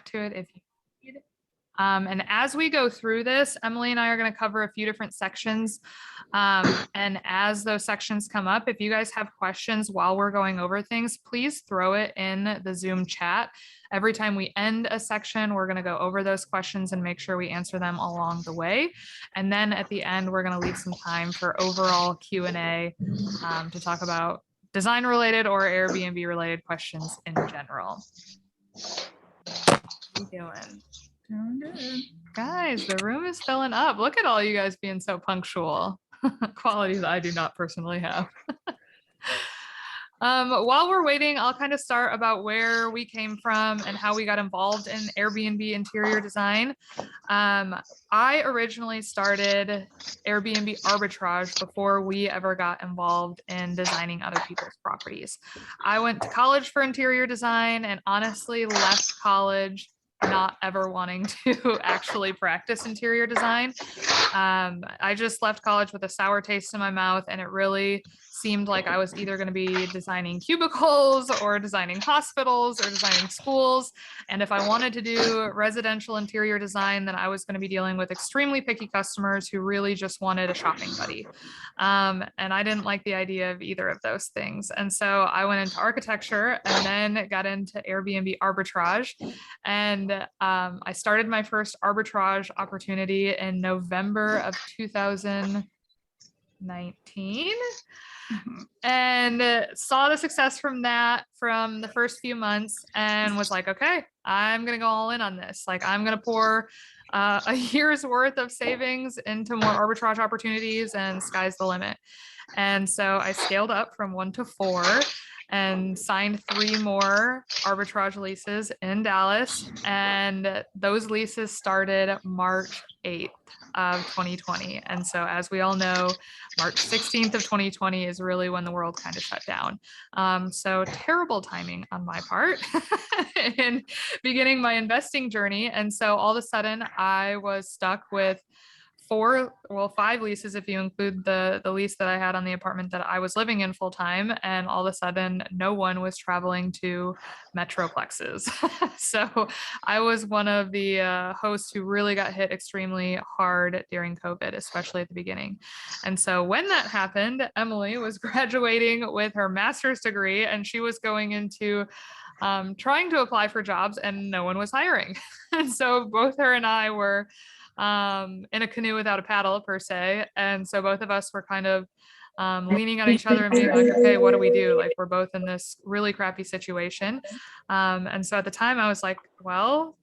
to it if you need. And as we go through this, Emily and I are going to cover a few different sections. And as those sections come up, if you guys have questions while we're going over things, please throw it in the Zoom chat. Every time we end a section, we're going to go over those questions and make sure we answer them along the way. And then at the end, we're going to leave some time for overall Q&A to talk about design related or Airbnb related questions in general. What are you doing? Doing good. Guys, the room is filling up. Look at all you guys being so punctual. Qualities I do not personally have. While we're waiting, I'll kind of start about where we came from and how we got involved in Airbnb interior design. I originally started Airbnb arbitrage before we ever got involved in designing other people's properties. I went to college for interior design and honestly left college not ever wanting to actually practice interior design. I just left college with a sour taste in my mouth, and it really seemed like I was either going to be designing cubicles or designing hospitals or designing schools. And if I wanted to do residential interior design, then I was going to be dealing with extremely picky customers who really just wanted a shopping buddy. And I didn't like the idea of either of those things. And so I went into architecture and then got into Airbnb arbitrage. And I started my first arbitrage opportunity in November of 2019. And saw the success from that from the first few months and was like, okay, I'm going to go all in on this. Like, I'm going to pour a year's worth of savings into more arbitrage opportunities, and sky's the limit. And so I scaled up from 1 to 4 and signed 3 more arbitrage leases in Dallas. And those leases started March 8th of 2020. And so as we all know, March 16th of 2020 is really when the world kind of shut down. So terrible timing on my part in beginning my investing journey. And so all of a sudden I was stuck with 5 leases if you include the lease that I had on the apartment that I was living in full time, and all of a sudden no one was traveling to metroplexes. So I was one of the hosts who really got hit extremely hard during COVID, especially at the beginning. And so when that happened, Emily was graduating with her master's degree and she was going into trying to apply for jobs and no one was hiring. And so both her and I were in a canoe without a paddle per se. And so both of us were kind of leaning on each other and being like, okay, what do we do? Like, we're both in this really crappy situation. And so at the time I was like, well,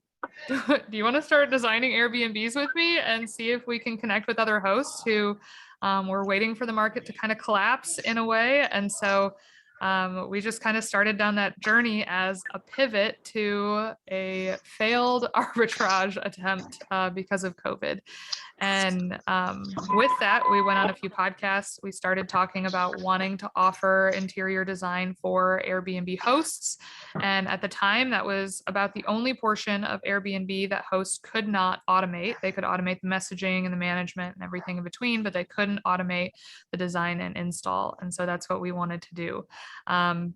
do you want to start designing Airbnbs with me and see if we can connect with other hosts who were waiting for the market to kind of collapse in a way? And so we just kind of started down that journey as a pivot to a failed arbitrage attempt because of COVID. And with that, we went on a few podcasts. We started talking about wanting to offer interior design for Airbnb hosts. And at the time, that was about the only portion of Airbnb that hosts could not automate. They could automate the messaging and the management and everything in between, but they couldn't automate the design and install. And so that's what we wanted to do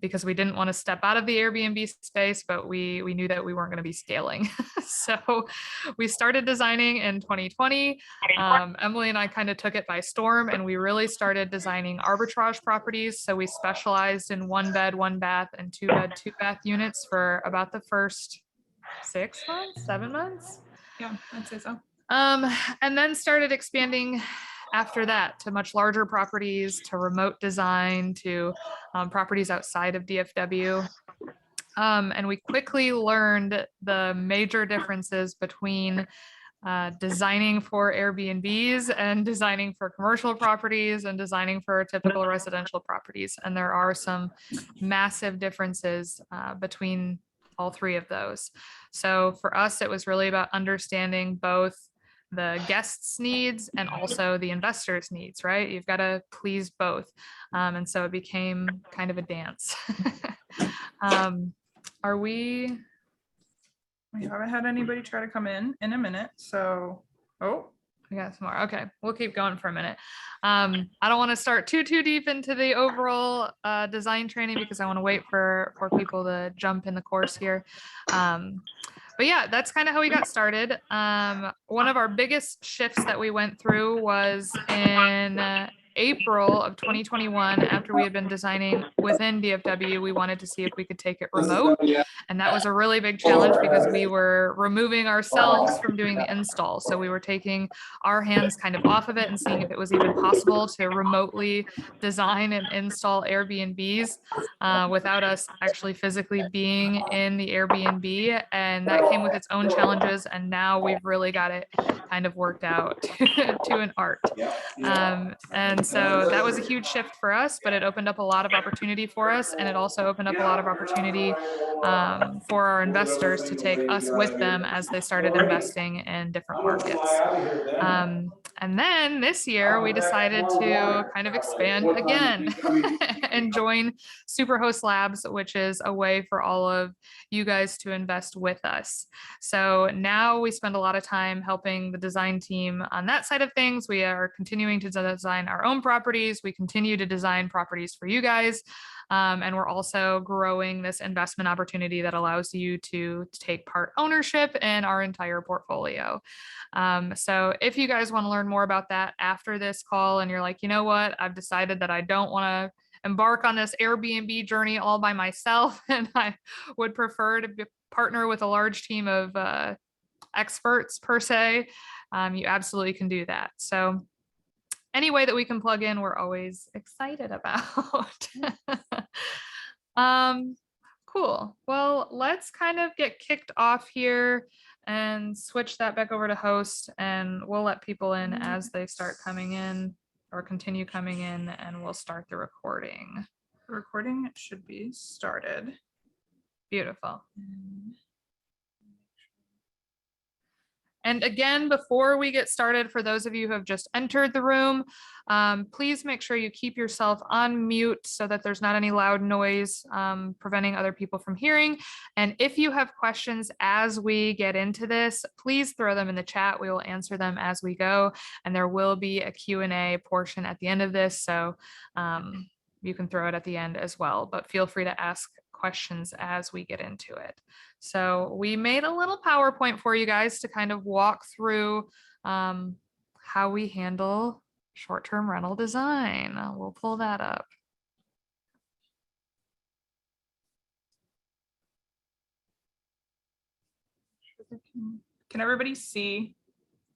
because we didn't want to step out of the Airbnb space, but we knew that we weren't going to be scaling. So we started designing in 2020. Emily and I kind of took it by storm and we really started designing arbitrage properties. So we specialized in 1 bed, 1 bath and 2 bed, 2 bath units for about the first 6 months, 7 months. Yeah, I'd say so. And then started expanding after that to much larger properties, to remote design, to properties outside of DFW. And we quickly learned the major differences between designing for Airbnbs and designing for commercial properties and designing for typical residential properties. And there are some massive differences between all 3 of those. So for us, it was really about understanding both the guests' needs and also the investors' needs, right? You've got to please both. And so it became kind of a dance. We haven't had anybody try to come in a minute, so we got some more. Okay, we'll keep going for a minute. I don't want to start too deep into the overall design training because I want to wait for people to jump in the course here. but yeah, that's kind of how we got started. One of our biggest shifts that we went through was in April of 2021. After we had been designing within DFW, we wanted to see if we could take it remote. And that was a really big challenge because we were removing ourselves from doing the install. So we were taking our hands kind of off of it and seeing if it was even possible to remotely design and install Airbnbs without us actually physically being in the Airbnb. And that came with its own challenges. And now we've really got it kind of worked out to an art. And so that was a huge shift for us, but it opened up a lot of opportunity for us. And it also opened up a lot of opportunity for our investors to take us with them as they started investing in different markets. And then this year we decided to kind of expand again and join Superhost Labs, which is a way for all of you guys to invest with us. So now we spend a lot of time helping the design team on that side of things. We are continuing to design our own properties. We continue to design properties for you guys. And we're also growing this investment opportunity that allows you to take part ownership in our entire portfolio. So if you guys want to learn more about that after this call and you're like, you know what, I've decided that I don't want to embark on this Airbnb journey all by myself, and I would prefer to partner with a large team of experts per se, you absolutely can do that. So any way that we can plug in, we're always excited about. Cool. Well, let's kind of get kicked off here and switch that back over to host, and we'll let people in as they start coming in or continue coming in, and we'll start the recording. The recording should be started. Beautiful. And again, before we get started, for those of you who have just entered the room, please make sure you keep yourself on mute so that there's not any loud noise preventing other people from hearing. And if you have questions as we get into this, please throw them in the chat. We will answer them as we go. And there will be a Q&A portion at the end of this. So you can throw it at the end as well, but feel free to ask questions as we get into it. So we made a little PowerPoint for you guys to kind of walk through how we handle short-term rental design. We'll pull that up. Can everybody see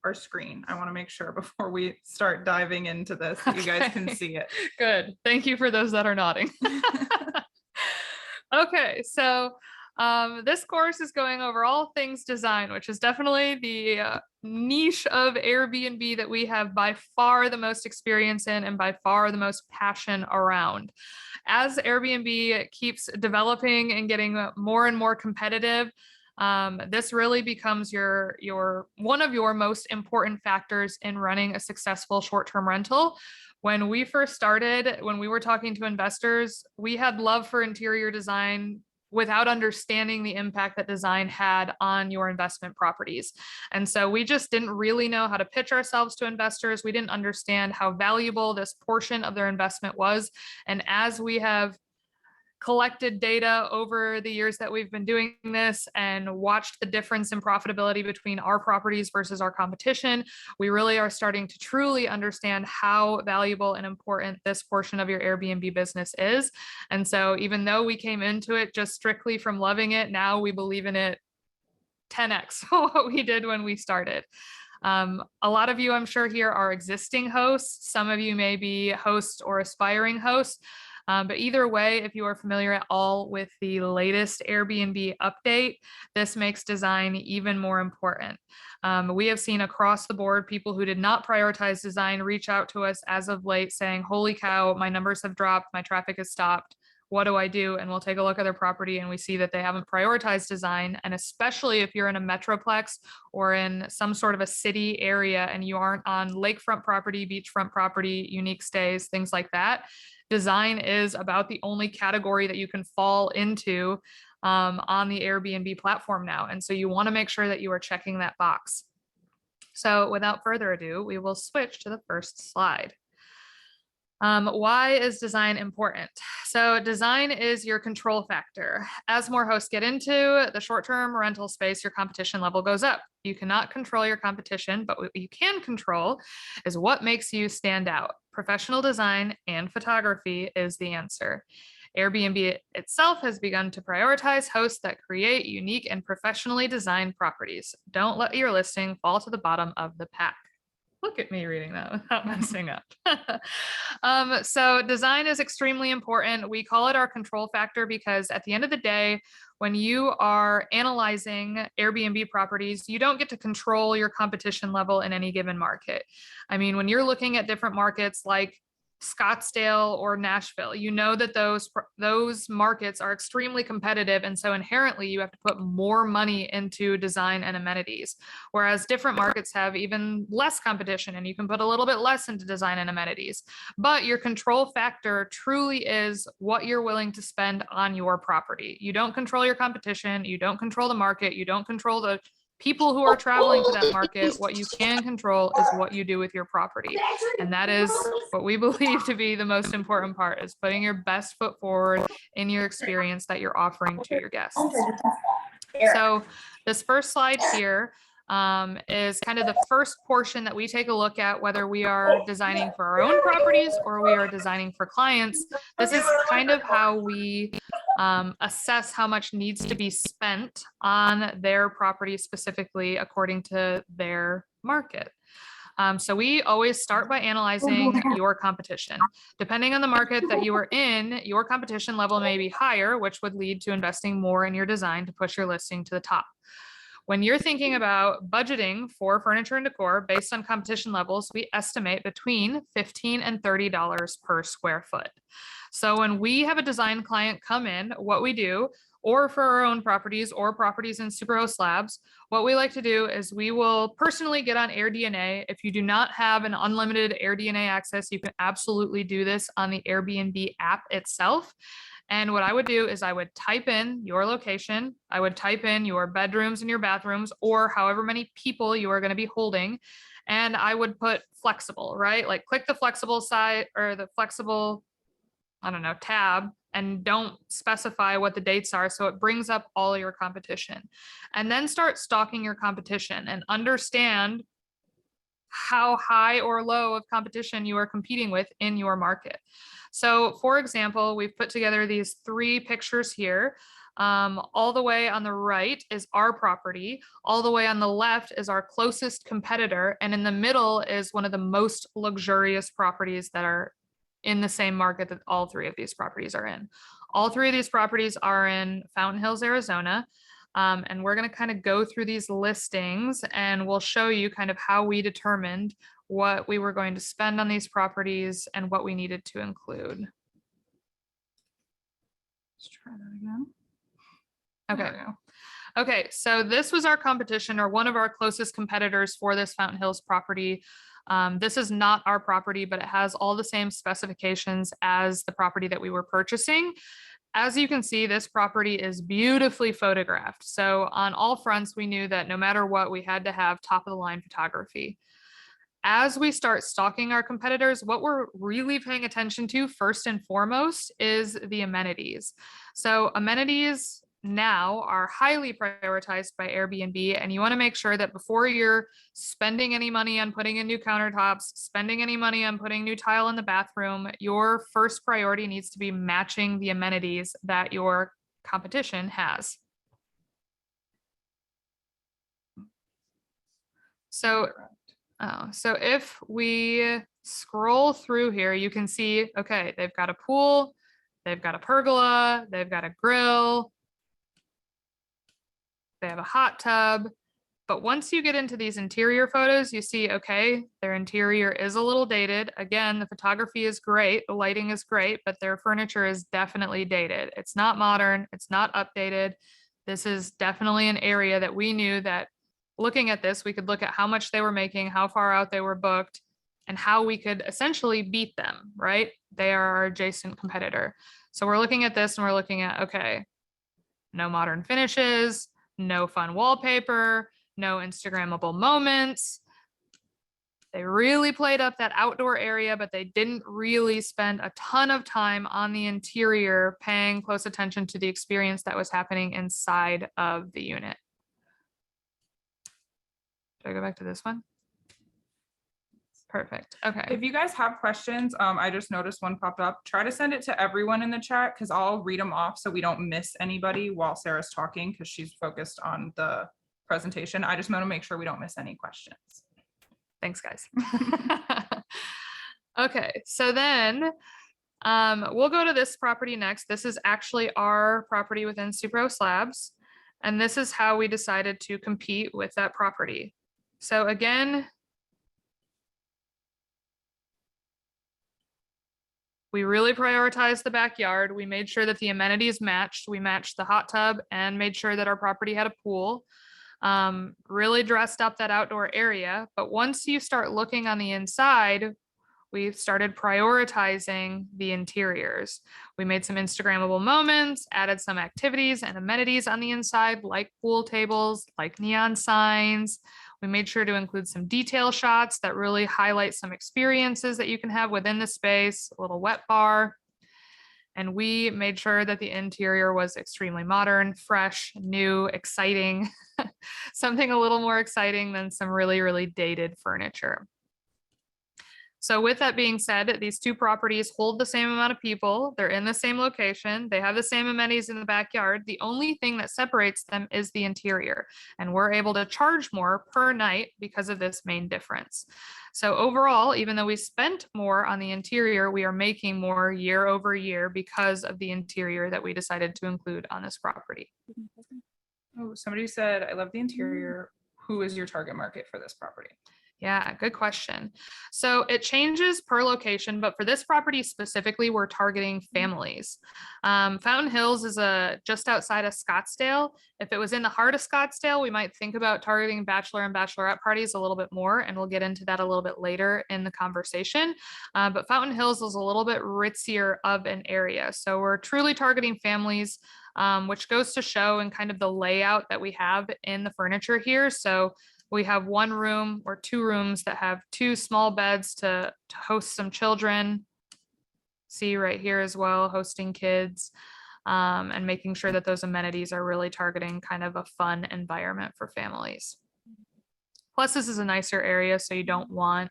our screen? I want to make sure before we start diving into this, that you guys can see it. Good. Thank you for those that are nodding. Okay, so this course is going over all things design, which is definitely the niche of Airbnb that we have by far the most experience in and by far the most passion around. As Airbnb keeps developing and getting more and more competitive, this really becomes your one of your most important factors in running a successful short-term rental. When we first started, when we were talking to investors, we had love for interior design without understanding the impact that design had on your investment properties. And so we just didn't really know how to pitch ourselves to investors. We didn't understand how valuable this portion of their investment was. And as we have collected data over the years that we've been doing this and watched the difference in profitability between our properties versus our competition, we really are starting to truly understand how valuable and important this portion of your Airbnb business is. And so even though we came into it just strictly from loving it, now we believe in it 10x what we did when we started. A lot of you, I'm sure, here are existing hosts. Some of you may be hosts or aspiring hosts. But either way, if you are familiar at all with the latest Airbnb update, this makes design even more important. We have seen across the board people who did not prioritize design reach out to us as of late saying, holy cow, my numbers have dropped, my traffic has stopped. What do I do? And we'll take a look at their property and we see that they haven't prioritized design. And especially if you're in a metroplex or in some sort of a city area and you aren't on lakefront property, beachfront property, unique stays, things like that, design is about the only category that you can fall into on the Airbnb platform now. And so you want to make sure that you are checking that box. So without further ado, we will switch to the first slide. Why is design important? So design is your control factor. As more hosts get into the short-term rental space, your competition level goes up. You cannot control your competition, but what you can control is what makes you stand out. Professional design and photography is the answer. Airbnb itself has begun to prioritize hosts that create unique and professionally designed properties. Don't let your listing fall to the bottom of the pack. Look at me reading that without messing up. So design is extremely important. We call it our control factor because at the end of the day, when you are analyzing Airbnb properties, you don't get to control your competition level in any given market. I mean, when you're looking at different markets like Scottsdale or Nashville, you know that those markets are extremely competitive, and so inherently you have to put more money into design and amenities, whereas different markets have even less competition and you can put a little bit less into design and amenities. But your control factor truly is what you're willing to spend on your property. You don't control your competition, you don't control the market, you don't control the people who are traveling to that market. What you can control is what you do with your property. And that is what we believe to be the most important part, is putting your best foot forward in your experience that you're offering to your guests. So this first slide here is kind of the first portion that we take a look at, whether we are designing for our own properties or we are designing for clients. This is kind of how we assess how much needs to be spent on their property specifically according to their market. So we always start by analyzing your competition. Depending on the market that you are in, your competition level may be higher, which would lead to investing more in your design to push your listing to the top. When you're thinking about budgeting for furniture and decor based on competition levels, we estimate between $15 and $30 per square foot. So when we have a design client come in, what we do, or for our own properties or properties in Superhost Labs, what we like to do is we will personally get on AirDNA. If you do not have an unlimited AirDNA access, you can absolutely do this on the Airbnb app itself. And what I would do is I would type in your location, I would type in your bedrooms and your bathrooms, or however many people you are going to be holding. And I would put flexible, right? Like click the flexible side or the flexible, I don't know, tab, and don't specify what the dates are. So it brings up all your competition, and then start stalking your competition and understand how high or low of competition you are competing with in your market. So for example, we've put together these 3 pictures here. All the way on the right is our property. All the way on the left is our closest competitor. And in the middle is one of the most luxurious properties that are in the same market that all 3 of these properties are in. All 3 of these properties are in Fountain Hills, Arizona. And we're going to kind of go through these listings and we'll show you kind of how we determined what we were going to spend on these properties and what we needed to include. Let's try that again. Okay. Okay, so this was our competition, or one of our closest competitors for this Fountain Hills property. This is not our property, but it has all the same specifications as the property that we were purchasing. As you can see, this property is beautifully photographed. So on all fronts, we knew that no matter what, we had to have top of the line photography. As we start stalking our competitors, what we're really paying attention to first and foremost is the amenities. So amenities now are highly prioritized by Airbnb, and you want to make sure that before you're spending any money on putting in new countertops, spending any money on putting new tile in the bathroom, your first priority needs to be matching the amenities that your competition has. So if we scroll through here, you can see, okay, they've got a pool, they've got a pergola, they've got a grill, they have a hot tub. But once you get into these interior photos, you see, okay, their interior is a little dated. Again, the photography is great, the lighting is great, but their furniture is definitely dated. It's not modern, it's not updated. This is definitely an area that we knew that looking at this, we could look at how much they were making, how far out they were booked, and how we could essentially beat them, right? They are our adjacent competitor. So we're looking at this and we're looking at, okay, no modern finishes, no fun wallpaper, no Instagrammable moments. They really played up that outdoor area, but they didn't really spend a ton of time on the interior, paying close attention to the experience that was happening inside of the unit. Should I go back to this one? Perfect. Okay. If you guys have questions, I just noticed one popped up. Try to send it to everyone in the chat because I'll read them off so we don't miss anybody while Sarah's talking because she's focused on the presentation. I just want to make sure we don't miss any questions. Thanks, guys. Okay, so then we'll go to this property next. This is actually our property within Supro Slabs, and this is how we decided to compete with that property. So again, we really prioritized the backyard. We made sure that the amenities matched. We matched the hot tub and made sure that our property had a pool. Really dressed up that outdoor area. But once you start looking on the inside, we started prioritizing the interiors. We made some Instagrammable moments, added some activities and amenities on the inside, like pool tables, like neon signs. We made sure to include some detail shots that really highlight some experiences that you can have within the space, a little wet bar. And we made sure that the interior was extremely modern, fresh, new, exciting, something a little more exciting than some really, really dated furniture. So with that being said, these two properties hold the same amount of people. They're in the same location. They have the same amenities in the backyard. The only thing that separates them is the interior. And we're able to charge more per night because of this main difference. So overall, even though we spent more on the interior, we are making more year over year because of the interior that we decided to include on this property. Oh, somebody said, I love the interior. Who is your target market for this property? Yeah, good question. So it changes per location, but for this property specifically, we're targeting families. Fountain Hills is just outside of Scottsdale. If it was in the heart of Scottsdale, we might think about targeting bachelor and bachelorette parties a little bit more, and we'll get into that a little bit later in the conversation. But Fountain Hills is a little bit ritzier of an area. So we're truly targeting families, which goes to show in kind of the layout that we have in the furniture here. So we have one room or two rooms that have two small beds to host some children. See right here as well, hosting kids, and making sure that those amenities are really targeting kind of a fun environment for families. Plus, this is a nicer area, so you don't want,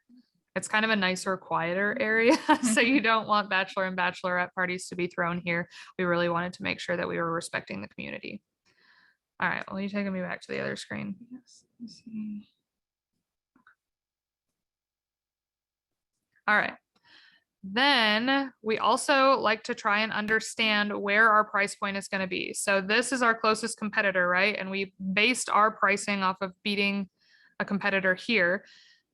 it's kind of a nicer, quieter area. So you don't want bachelor and bachelorette parties to be thrown here. We really wanted to make sure that we were respecting the community. All right, well, you're taking me back to the other screen. Yes. Let's see. All right. Then we also like to try and understand where our price point is going to be. So this is our closest competitor, right? And we based our pricing off of beating a competitor here,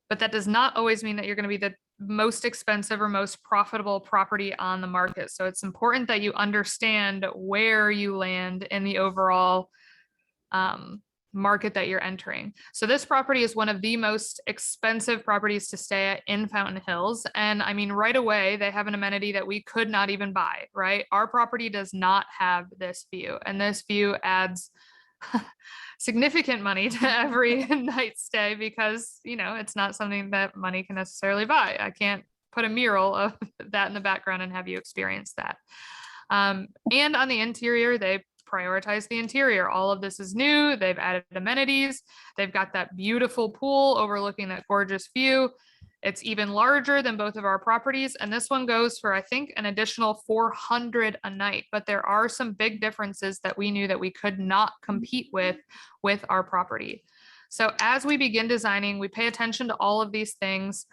but that does not always mean that you're going to be the most expensive or most profitable property on the market. So it's important that you understand where you land in the overall market that you're entering. So this property is one of the most expensive properties to stay at in Fountain Hills. And I mean, right away, they have an amenity that we could not even buy, right? Our property does not have this view, and this view adds significant money to every night stay because, you know, it's not something that money can necessarily buy. I can't put a mural of that in the background and have you experience that. And on the interior, they prioritize the interior. All of this is new. They've added amenities. They've got that beautiful pool overlooking that gorgeous view. It's even larger than both of our properties. And this one goes for, I think, an additional $400 a night. But there are some big differences that we knew that we could not compete with our property. So as we begin designing, we pay attention to all of these things.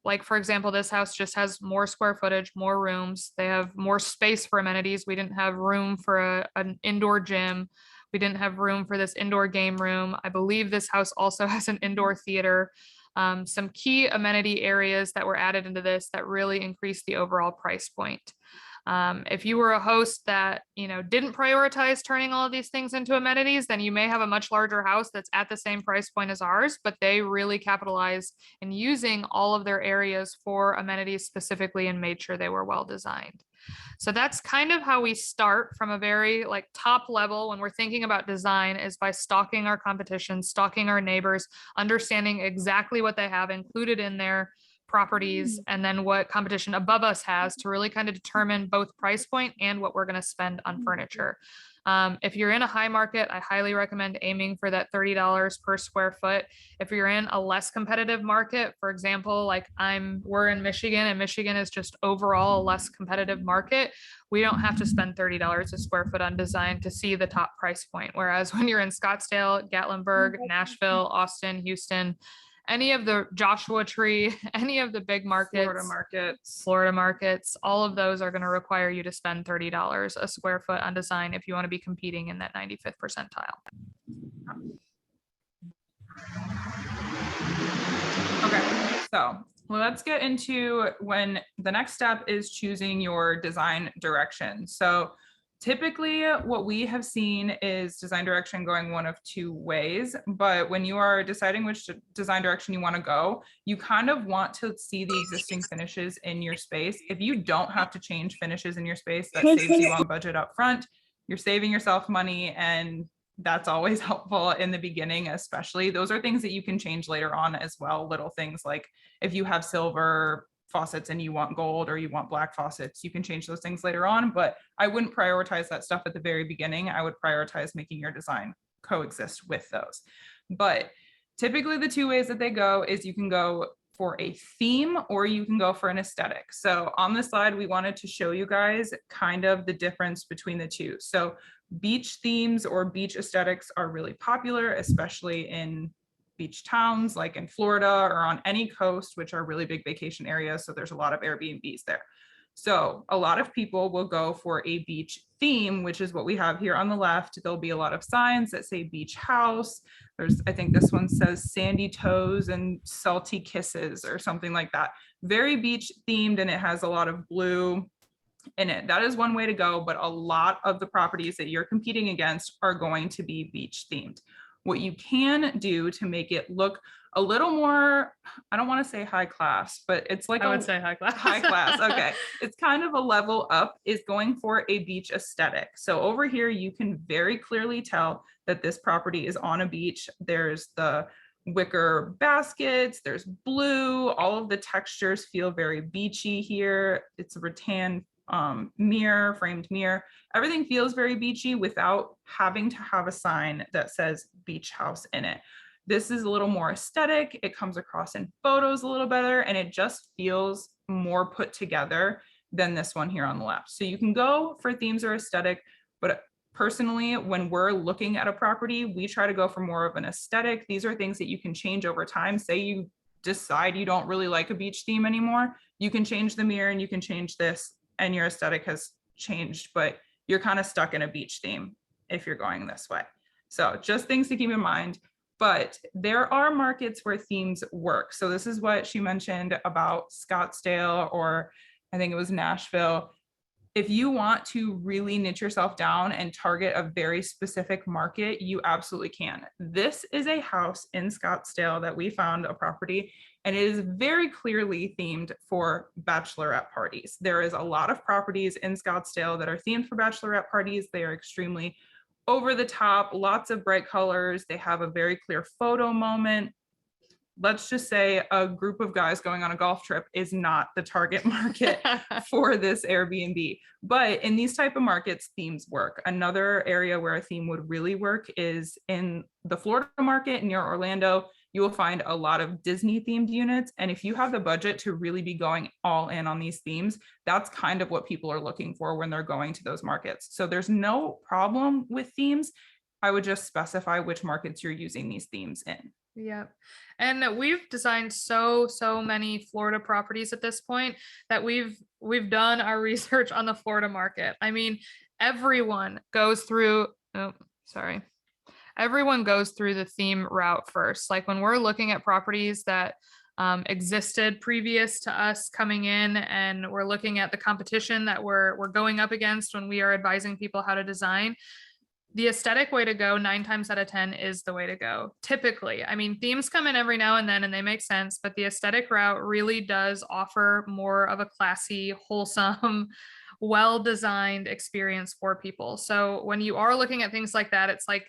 Like, for example, this house just has more square footage, more rooms. They have more space for amenities. We didn't have room for an indoor gym. We didn't have room for this indoor game room. I believe this house also has an indoor theater. Some key amenity areas that were added into this that really increased the overall price point. If you were a host that, didn't prioritize turning all of these things into amenities, then you may have a much larger house that's at the same price point as ours, but they really capitalized in using all of their areas for amenities specifically and made sure they were well designed. So that's kind of how we start from a very like top level when we're thinking about design, is by stalking our competition, stalking our neighbors, understanding exactly what they have included in their properties, and then what competition above us has, to really kind of determine both price point and what we're going to spend on furniture. If you're in a high market, I highly recommend aiming for that $30 per square foot. If you're in a less competitive market, for example, like we're in Michigan, and Michigan is just overall a less competitive market, we don't have to spend $30 a square foot on design to see the top price point. Whereas when you're in Scottsdale, Gatlinburg, Nashville, Austin, Houston, any of the Joshua Tree, any of the big markets, Florida markets, all of those are going to require you to spend $30 a square foot on design if you want to be competing in that 95th percentile. Okay, so let's get into when the next step is choosing your design direction. So typically what we have seen is design direction going one of two ways, but when you are deciding which design direction you want to go, you kind of want to see the existing finishes in your space. If you don't have to change finishes in your space, that saves you on budget up front. You're saving yourself money, and that's always helpful in the beginning, especially. Those are things that you can change later on as well. Little things like if you have silver faucets and you want gold or you want black faucets, you can change those things later on, but I wouldn't prioritize that stuff at the very beginning. I would prioritize making your design coexist with those. But typically the two ways that they go is you can go for a theme or you can go for an aesthetic. So on this slide, we wanted to show you guys kind of the difference between the two. So beach themes or beach aesthetics are really popular, especially in beach towns like in Florida or on any coast, which are really big vacation areas. So there's a lot of Airbnbs there. So a lot of people will go for a beach theme, which is what we have here on the left. There'll be a lot of signs that say beach house. I think this one says sandy toes and salty kisses or something like that. Very beach themed, and it has a lot of blue in it. That is one way to go, but a lot of the properties that you're competing against are going to be beach themed. What you can do to make it look a little more, I don't want to say high class, but it's like I would say high class. High class. Okay. It's kind of a level up, is going for a beach aesthetic. So over here, you can very clearly tell that this property is on a beach. There's the wicker baskets, there's blue, all of the textures feel very beachy here. It's a rattan framed mirror. Everything feels very beachy without having to have a sign that says beach house in it. This is a little more aesthetic. It comes across in photos a little better, and it just feels more put together than this one here on the left. So you can go for themes or aesthetic, but personally, when we're looking at a property, we try to go for more of an aesthetic. These are things that you can change over time. Say you decide you don't really like a beach theme anymore, you can change the mirror and you can change this, and your aesthetic has changed, but you're kind of stuck in a beach theme if you're going this way. So just things to keep in mind. But there are markets where themes work. So this is what she mentioned about Scottsdale, or I think it was Nashville. If you want to really niche yourself down and target a very specific market, you absolutely can. This is a house in Scottsdale that we found a property, and it is very clearly themed for bachelorette parties. There is a lot of properties in Scottsdale that are themed for bachelorette parties. They are extremely over the top, lots of bright colors. They have a very clear photo moment. Let's just say a group of guys going on a golf trip is not the target market for this Airbnb. But in these type of markets, themes work. Another area where a theme would really work is in the Florida market near Orlando. You will find a lot of Disney themed units. And if you have the budget to really be going all in on these themes, that's kind of what people are looking for when they're going to those markets. So there's no problem with themes. I would just specify which markets you're using these themes in. Yeah. And we've designed so many Florida properties at this point that we've done our research on the Florida market. I mean, everyone goes through the theme route first. Like when we're looking at properties that existed previous to us coming in, and we're looking at the competition that we're going up against when we are advising people how to design. The aesthetic way to go 9 times out of 10 is the way to go. Typically, I mean, themes come in every now and then and they make sense, but the aesthetic route really does offer more of a classy, wholesome, well-designed experience for people. So when you are looking at things like that, it's like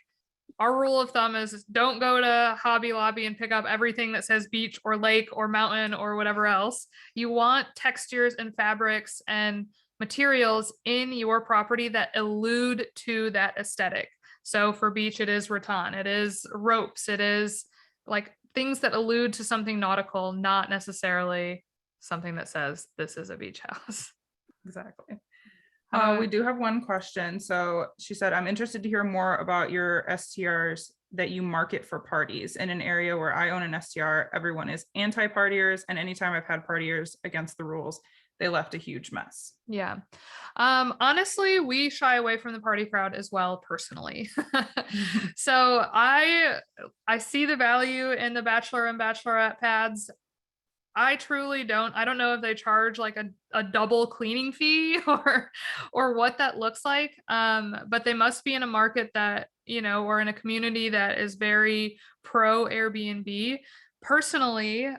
our rule of thumb is don't go to Hobby Lobby and pick up everything that says beach or lake or mountain or whatever else. You want textures and fabrics and materials in your property that allude to that aesthetic. So for beach, it is rattan, it is ropes, it is like things that allude to something nautical, not necessarily something that says this is a beach house. Exactly. We do have one question. So she said, I'm interested to hear more about your STRs that you market for parties. In an area where I own an STR, everyone is anti-partiers, and anytime I've had partiers against the rules, they left a huge mess. Yeah. Honestly, we shy away from the party crowd as well, personally. So I see the value in the bachelor and bachelorette pads. I truly don't. I don't know if they charge like a double cleaning fee or what that looks like. But they must be in a market that, you know, or in a community that is very pro Airbnb. Personally,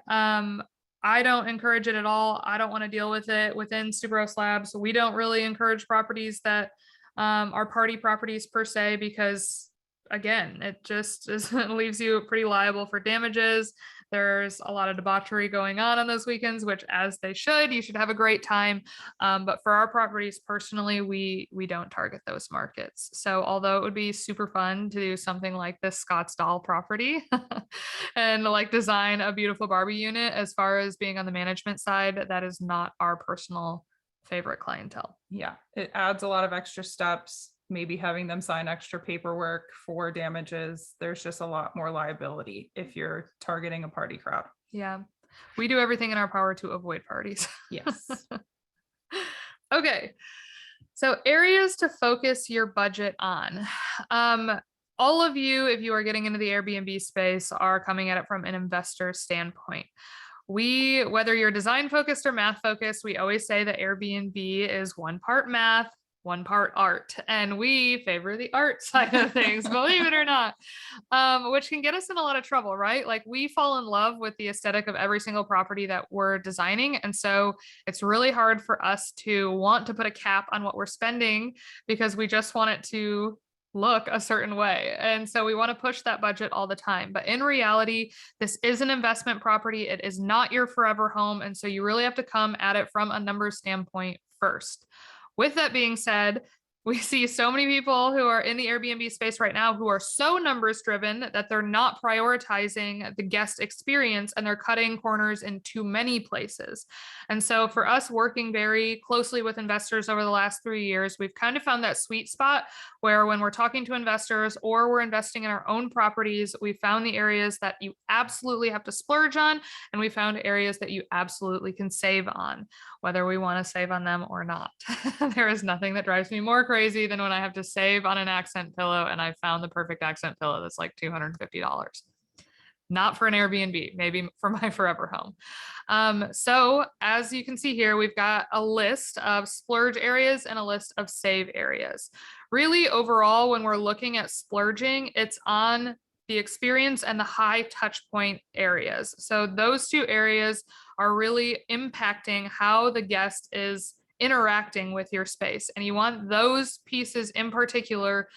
I don't encourage it at all. I don't want to deal with it within Subros Labs. We don't really encourage properties that are party properties per se, because again, it just leaves you pretty liable for damages. There's a lot of debauchery going on those weekends, which as they should, you should have a great time. But for our properties personally, we don't target those markets. So although it would be super fun to do something like this Scottsdale property and like design a beautiful Barbie unit, as far as being on the management side, that is not our personal favorite clientele. Yeah, it adds a lot of extra steps, maybe having them sign extra paperwork for damages. There's just a lot more liability if you're targeting a party crowd. Yeah, we do everything in our power to avoid parties. Yes. Okay, so areas to focus your budget on. All of you, if you are getting into the Airbnb space, are coming at it from an investor standpoint. Whether you're design focused or math focused, we always say that Airbnb is 1 part math, 1 part art, and we favor the art side of things, believe it or not, which can get us in a lot of trouble, right? Like we fall in love with the aesthetic of every single property that we're designing. And so it's really hard for us to want to put a cap on what we're spending because we just want it to look a certain way. And so we want to push that budget all the time. But in reality, this is an investment property. It is not your forever home. And so you really have to come at it from a numbers standpoint first. With that being said, we see so many people who are in the Airbnb space right now who are so numbers driven that they're not prioritizing the guest experience and they're cutting corners in too many places. And so for us working very closely with investors over the last 3 years, we've kind of found that sweet spot where when we're talking to investors or we're investing in our own properties, we found the areas that you absolutely have to splurge on, and we found areas that you absolutely can save on, whether we want to save on them or not. There is nothing that drives me more crazy than when I have to save on an accent pillow and I found the perfect accent pillow that's like $250. Not for an Airbnb, maybe for my forever home. So as you can see here, we've got a list of splurge areas and a list of save areas. Really overall, when we're looking at splurging, it's on the experience and the high touch point areas. So those 2 areas are really impacting how the guest is interacting with your space. And you want those pieces in particular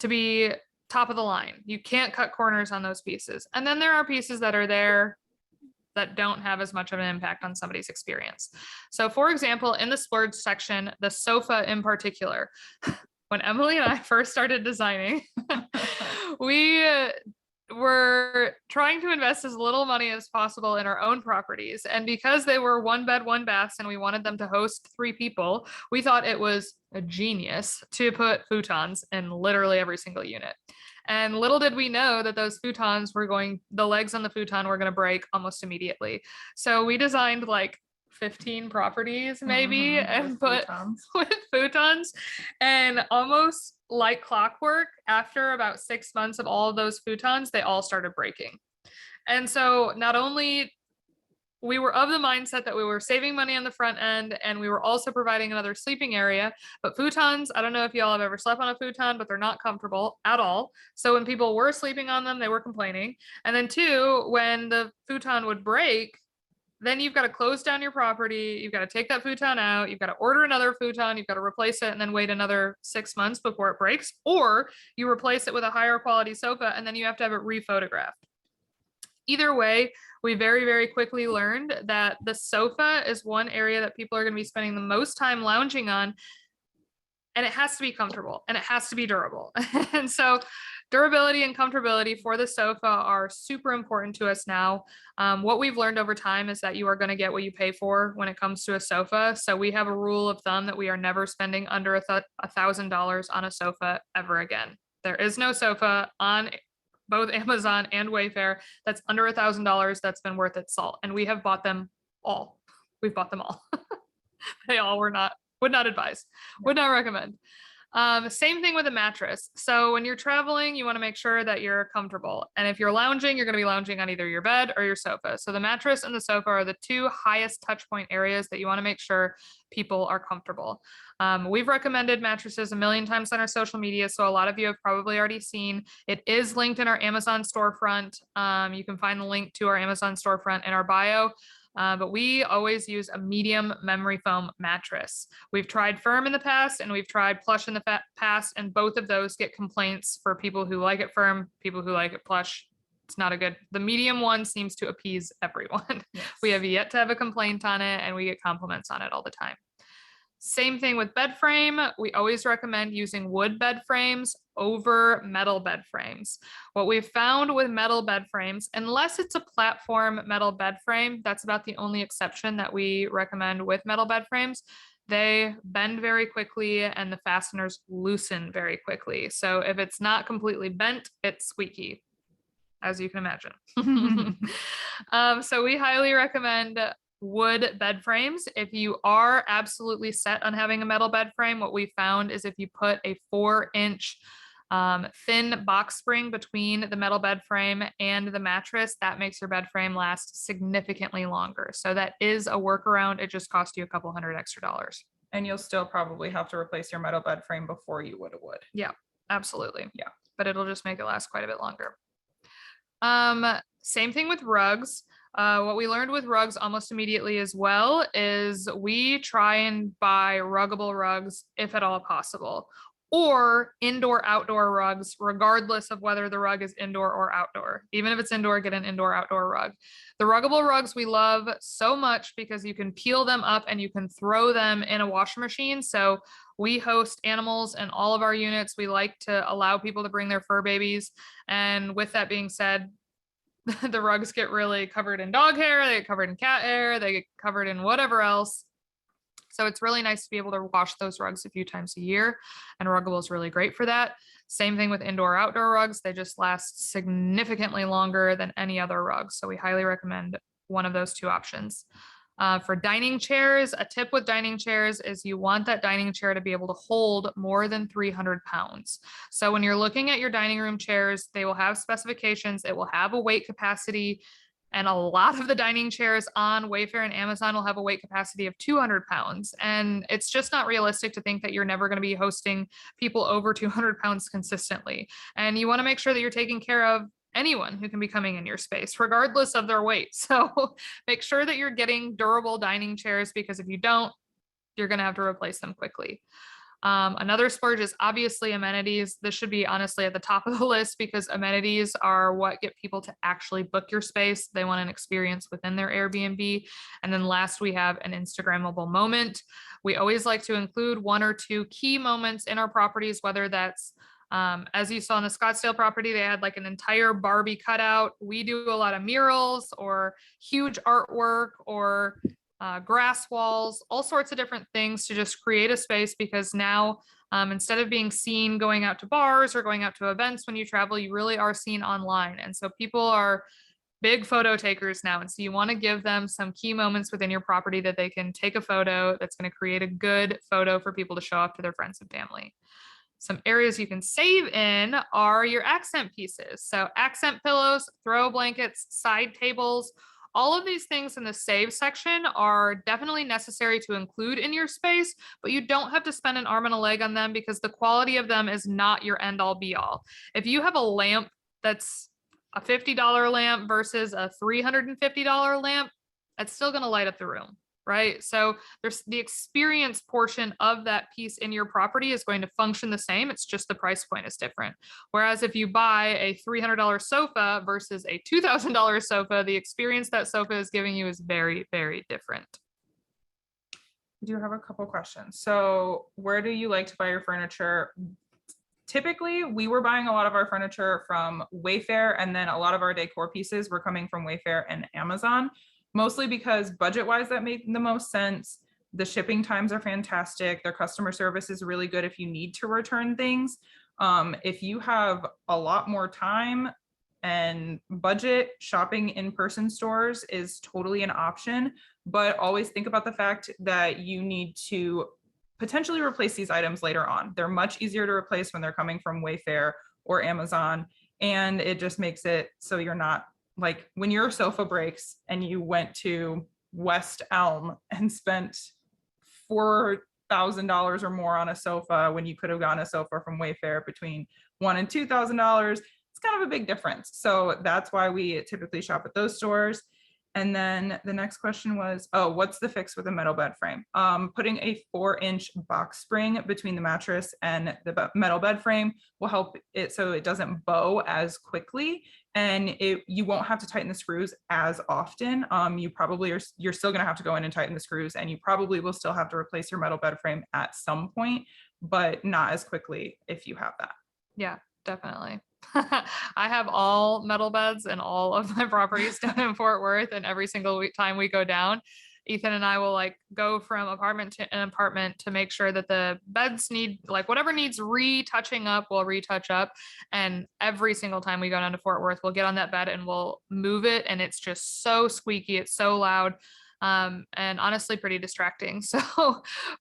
to be top of the line. You can't cut corners on those pieces. And then there are pieces that are there that don't have as much of an impact on somebody's experience. So for example, in the splurge section, the sofa in particular, when Emily and I first started designing, we were trying to invest as little money as possible in our own properties. And because they were 1 bed, 1 bath, and we wanted them to host 3 people, we thought it was a genius to put futons in literally every single unit. And little did we know that those futons the legs on the futon were going to break almost immediately. So we designed like 15 properties maybe and put with futons, and almost like clockwork, after about 6 months of all of those futons, they all started breaking. And so not only we were of the mindset that we were saving money on the front end and we were also providing another sleeping area. But futons, I don't know if y'all have ever slept on a futon, but they're not comfortable at all. So when people were sleeping on them, they were complaining. And then two, when the futon would break, then you've got to close down your property. You've got to take that futon out. You've got to order another futon. You've got to replace it and then wait another 6 months before it breaks. Or you replace it with a higher quality sofa and then you have to have it rephotographed. Either way, we very, very quickly learned that the sofa is one area that people are going to be spending the most time lounging on. And it has to be comfortable and it has to be durable. And so durability and comfortability for the sofa are super important to us now. What we've learned over time is that you are going to get what you pay for when it comes to a sofa. So we have a rule of thumb that we are never spending under $1,000 on a sofa ever again. There is no sofa on both Amazon and Wayfair that's under $1,000 that's been worth its salt. And we have bought them all. We've bought them all. They all would not advise, would not recommend. Same thing with a mattress. So when you're traveling, you want to make sure that you're comfortable. And if you're lounging, you're going to be lounging on either your bed or your sofa. So the mattress and the sofa are the two highest touch point areas that you want to make sure people are comfortable. We've recommended mattresses a million times on our social media. So a lot of you have probably already seen. It is linked in our Amazon storefront. You can find the link to our Amazon storefront in our bio. But we always use a medium memory foam mattress. We've tried firm in the past and we've tried plush in the past, and both of those get complaints for people who like it firm, people who like it plush. It's not a good, the medium one seems to appease everyone. Yes. We have yet to have a complaint on it and we get compliments on it all the time. Same thing with bed frame. We always recommend using wood bed frames over metal bed frames. What we've found with metal bed frames, unless it's a platform metal bed frame, that's about the only exception that we recommend with metal bed frames. They bend very quickly and the fasteners loosen very quickly. So if it's not completely bent, it's squeaky, as you can imagine. So we highly recommend wood bed frames. If you are absolutely set on having a metal bed frame, what we found is if you put a 4-inch thin box spring between the metal bed frame and the mattress, that makes your bed frame last significantly longer. So that is a workaround. It just costs you a couple $100 extra. And you'll still probably have to replace your metal bed frame before you would a wood. Yeah, absolutely. Yeah. But it'll just make it last quite a bit longer. Same thing with rugs. What we learned with rugs almost immediately as well is we try and buy ruggable rugs if at all possible, or indoor outdoor rugs, regardless of whether the rug is indoor or outdoor. Even if it's indoor, get an indoor outdoor rug. The ruggable rugs we love so much because you can peel them up and you can throw them in a washing machine. So we host animals in all of our units. We like to allow people to bring their fur babies. And with that being said, the rugs get really covered in dog hair, they get covered in cat hair, they get covered in whatever else. So it's really nice to be able to wash those rugs a few times a year, and Ruggable is really great for that. Same thing with indoor outdoor rugs. They just last significantly longer than any other rug. So we highly recommend one of those two options. For dining chairs, a tip with dining chairs is you want that dining chair to be able to hold more than 300 pounds. So when you're looking at your dining room chairs, they will have specifications. It will have a weight capacity. And a lot of the dining chairs on Wayfair and Amazon will have a weight capacity of 200 pounds. And it's just not realistic to think that you're never going to be hosting people over 200 pounds consistently. And you want to make sure that you're taking care of anyone who can be coming in your space, regardless of their weight. So make sure that you're getting durable dining chairs, because if you don't, you're going to have to replace them quickly. Another splurge is obviously amenities. This should be honestly at the top of the list, because amenities are what get people to actually book your space. They want an experience within their Airbnb. And then last, we have an Instagrammable moment. We always like to include 1 or 2 key moments in our properties, whether that's as you saw in the Scottsdale property, they had like an entire Barbie cutout. We do a lot of murals or huge artwork or grass walls, all sorts of different things to just create a space, because now instead of being seen going out to bars or going out to events when you travel, you really are seen online. And so people are big photo takers now. And so you want to give them some key moments within your property that they can take a photo that's going to create a good photo for people to show off to their friends and family. Some areas you can save in are your accent pieces. So accent pillows, throw blankets, side tables, all of these things in the save section are definitely necessary to include in your space, but you don't have to spend an arm and a leg on them because the quality of them is not your end all be all. If you have a lamp that's a $50 lamp versus a $350 lamp, that's still going to light up the room, right? So there's the experience portion of that piece in your property is going to function the same. It's just the price point is different. Whereas if you buy a $300 sofa versus a $2,000 sofa, the experience that sofa is giving you is very, very different. I do have a couple questions. So where do you like to buy your furniture? Typically, we were buying a lot of our furniture from Wayfair, and then a lot of our decor pieces were coming from Wayfair and Amazon, mostly because budget-wise, that made the most sense. The shipping times are fantastic. Their customer service is really good if you need to return things. If you have a lot more time and budget, shopping in-person stores is totally an option, but always think about the fact that you need to potentially replace these items later on. They're much easier to replace when they're coming from Wayfair or Amazon. And it just makes it so you're not like when your sofa breaks and you went to West Elm and spent $4,000 or more on a sofa when you could have gotten a sofa from Wayfair between $1,000 and $2,000. It's kind of a big difference. So that's why we typically shop at those stores. And then the next question was, oh, what's the fix with a metal bed frame? Putting a 4-inch box spring between the mattress and the metal bed frame will help it so it doesn't bow as quickly, and you won't have to tighten the screws as often. You're still gonna have to go in and tighten the screws, and you probably will still have to replace your metal bed frame at some point, but not as quickly if you have that. Yeah, definitely. I have all metal beds in all of my properties down in Fort Worth, and every single time we go down, Ethan and I will like go from apartment to an apartment to make sure that the beds need like whatever needs retouching up, we'll retouch up. And every single time we go down to Fort Worth, we'll get on that bed and we'll move it, and it's just so squeaky, it's so loud. And honestly pretty distracting. So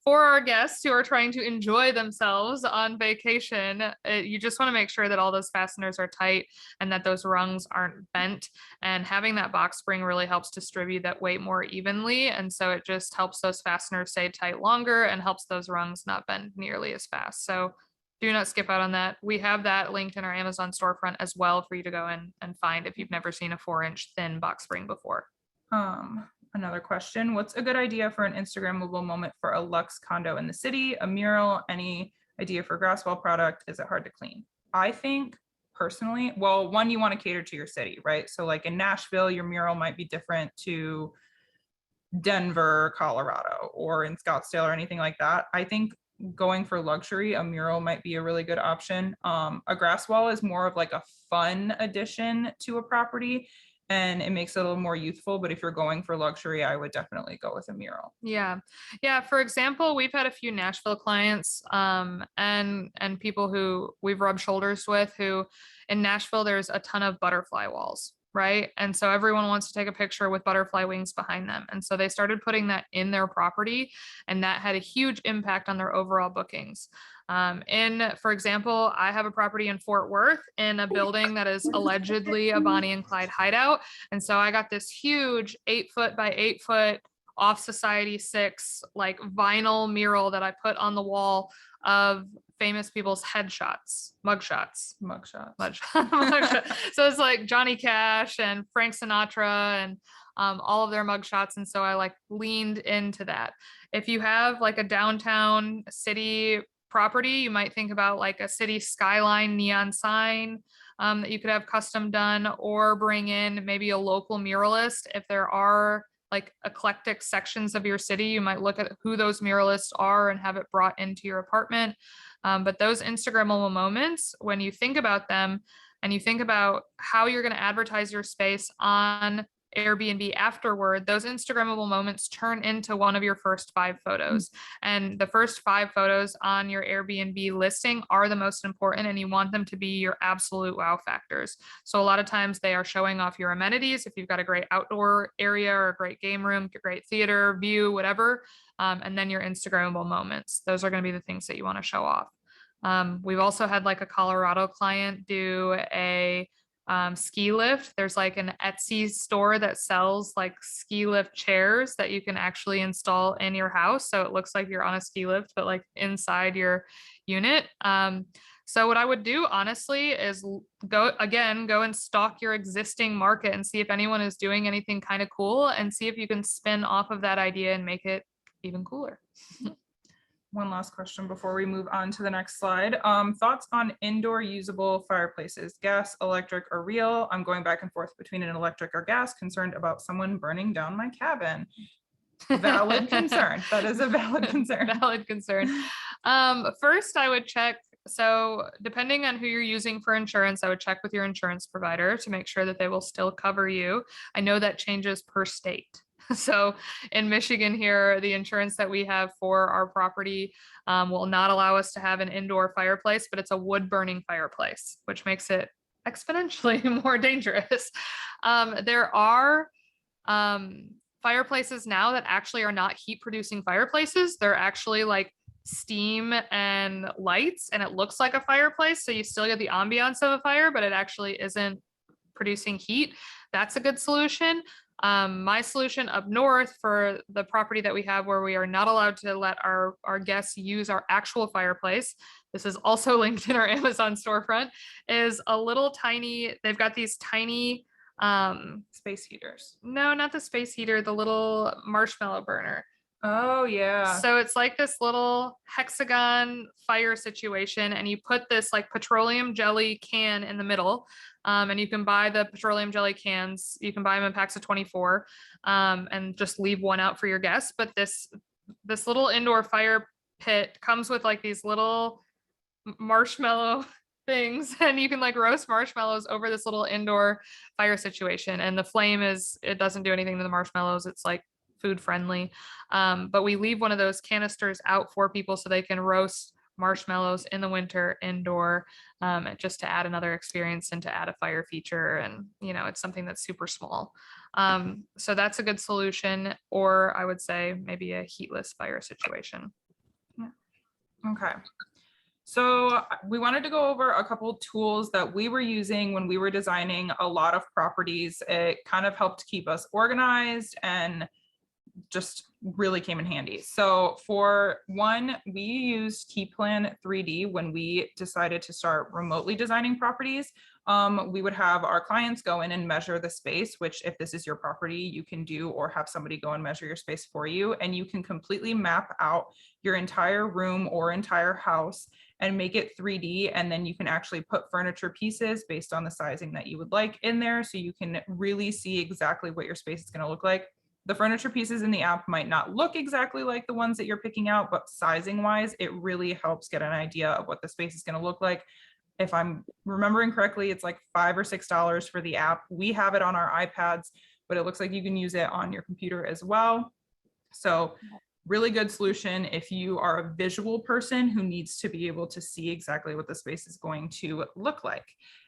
for our guests who are trying to enjoy themselves on vacation, you just want to make sure that all those fasteners are tight and that those rungs aren't bent. And having that box spring really helps distribute that weight more evenly. And so it just helps those fasteners stay tight longer and helps those rungs not bend nearly as fast. So do not skip out on that. We have that linked in our Amazon storefront as well for you to go in and find if you've never seen a 4-inch thin box spring before. Another question, what's a good idea for an Instagrammable moment for a luxe condo in the city? A mural, any idea for grass wall product? Is it hard to clean? I think personally, well, one, you want to cater to your city, right? So like in Nashville, your mural might be different to Denver, Colorado, or in Scottsdale or anything like that. I think going for luxury, a mural might be a really good option. A grass wall is more of like a fun addition to a property, and it makes it a little more youthful. But if you're going for luxury, I would definitely go with a mural. Yeah. Yeah. For example, we've had a few Nashville clients and people who we've rubbed shoulders with who in Nashville, there's a ton of butterfly walls. Right. And so everyone wants to take a picture with butterfly wings behind them. And so they started putting that in their property, and that had a huge impact on their overall bookings. For example, I have a property in Fort Worth in a building that is allegedly a Bonnie and Clyde hideout. And so I got this huge 8-foot by 8-foot off Society 6 like vinyl mural that I put on the wall of famous people's headshots, mugshots. So it's like Johnny Cash and Frank Sinatra and all of their mugshots. And so I like leaned into that. If you have like a downtown city property, you might think about like a city skyline neon sign that you could have custom done, or bring in maybe a local muralist. If there are like eclectic sections of your city, you might look at who those muralists are and have it brought into your apartment. But those Instagrammable moments, when you think about them and you think about how you're going to advertise your space on Airbnb afterward, those Instagrammable moments turn into one of your first 5 photos. And the first 5 photos on your Airbnb listing are the most important, and you want them to be your absolute wow factors. So a lot of times they are showing off your amenities. If you've got a great outdoor area or a great game room, a great theater view, whatever, and then your Instagrammable moments. Those are going to be the things that you want to show off. We've also had like a Colorado client do a ski lift. There's like an Etsy store that sells like ski lift chairs that you can actually install in your house. So it looks like you're on a ski lift, but like inside your unit. So what I would do honestly is go and stalk your existing market and see if anyone is doing anything kind of cool and see if you can spin off of that idea and make it even cooler. One last question before we move on to the next slide. Thoughts on indoor usable fireplaces, gas, electric, or real? I'm going back and forth between an electric or gas, concerned about someone burning down my cabin. Valid concern. That is a valid concern. Valid concern. First, I would check. So depending on who you're using for insurance, I would check with your insurance provider to make sure that they will still cover you. I know that changes per state. So in Michigan here, the insurance that we have for our property will not allow us to have an indoor fireplace, but it's a wood burning fireplace, which makes it exponentially more dangerous. There are fireplaces now that actually are not heat producing fireplaces. They're actually like steam and lights, and it looks like a fireplace. So you still get the ambiance of a fire, but it actually isn't producing heat. That's a good solution. My solution up north for the property that we have where we are not allowed to let our guests use our actual fireplace, this is also linked in our Amazon storefront, is a little tiny, they've got these tiny space heaters. No, not the space heater, the little marshmallow burner. Oh yeah. So it's like this little hexagon fire situation, and you put this like petroleum jelly can in the middle. And you can buy the petroleum jelly cans. You can buy them in packs of 24, and just leave one out for your guests. But this little indoor fire pit comes with like these little marshmallow things, and you can like roast marshmallows over this little indoor fire situation. And the flame it doesn't do anything to the marshmallows. It's like food friendly. But we leave one of those canisters out for people so they can roast marshmallows in the winter indoor, just to add another experience and to add a fire feature. And, it's something that's super small. So that's a good solution. Or I would say maybe a heatless fire situation. Yeah. Okay. So we wanted to go over a couple tools that we were using when we were designing a lot of properties. It kind of helped keep us organized and just really came in handy. So for one, we used KeyPlan 3D when we decided to start remotely designing properties. We would have our clients go in and measure the space, which if this is your property, you can do, or have somebody go and measure your space for you. And you can completely map out your entire room or entire house and make it 3D. And then you can actually put furniture pieces based on the sizing that you would like in there. So you can really see exactly what your space is going to look like. The furniture pieces in the app might not look exactly like the ones that you're picking out, but sizing wise, it really helps get an idea of what the space is going to look like. If I'm remembering correctly, it's like $5 or $6 for the app. We have it on our iPads, but it looks like you can use it on your computer as well. So really good solution if you are a visual person who needs to be able to see exactly what the space is going to look like.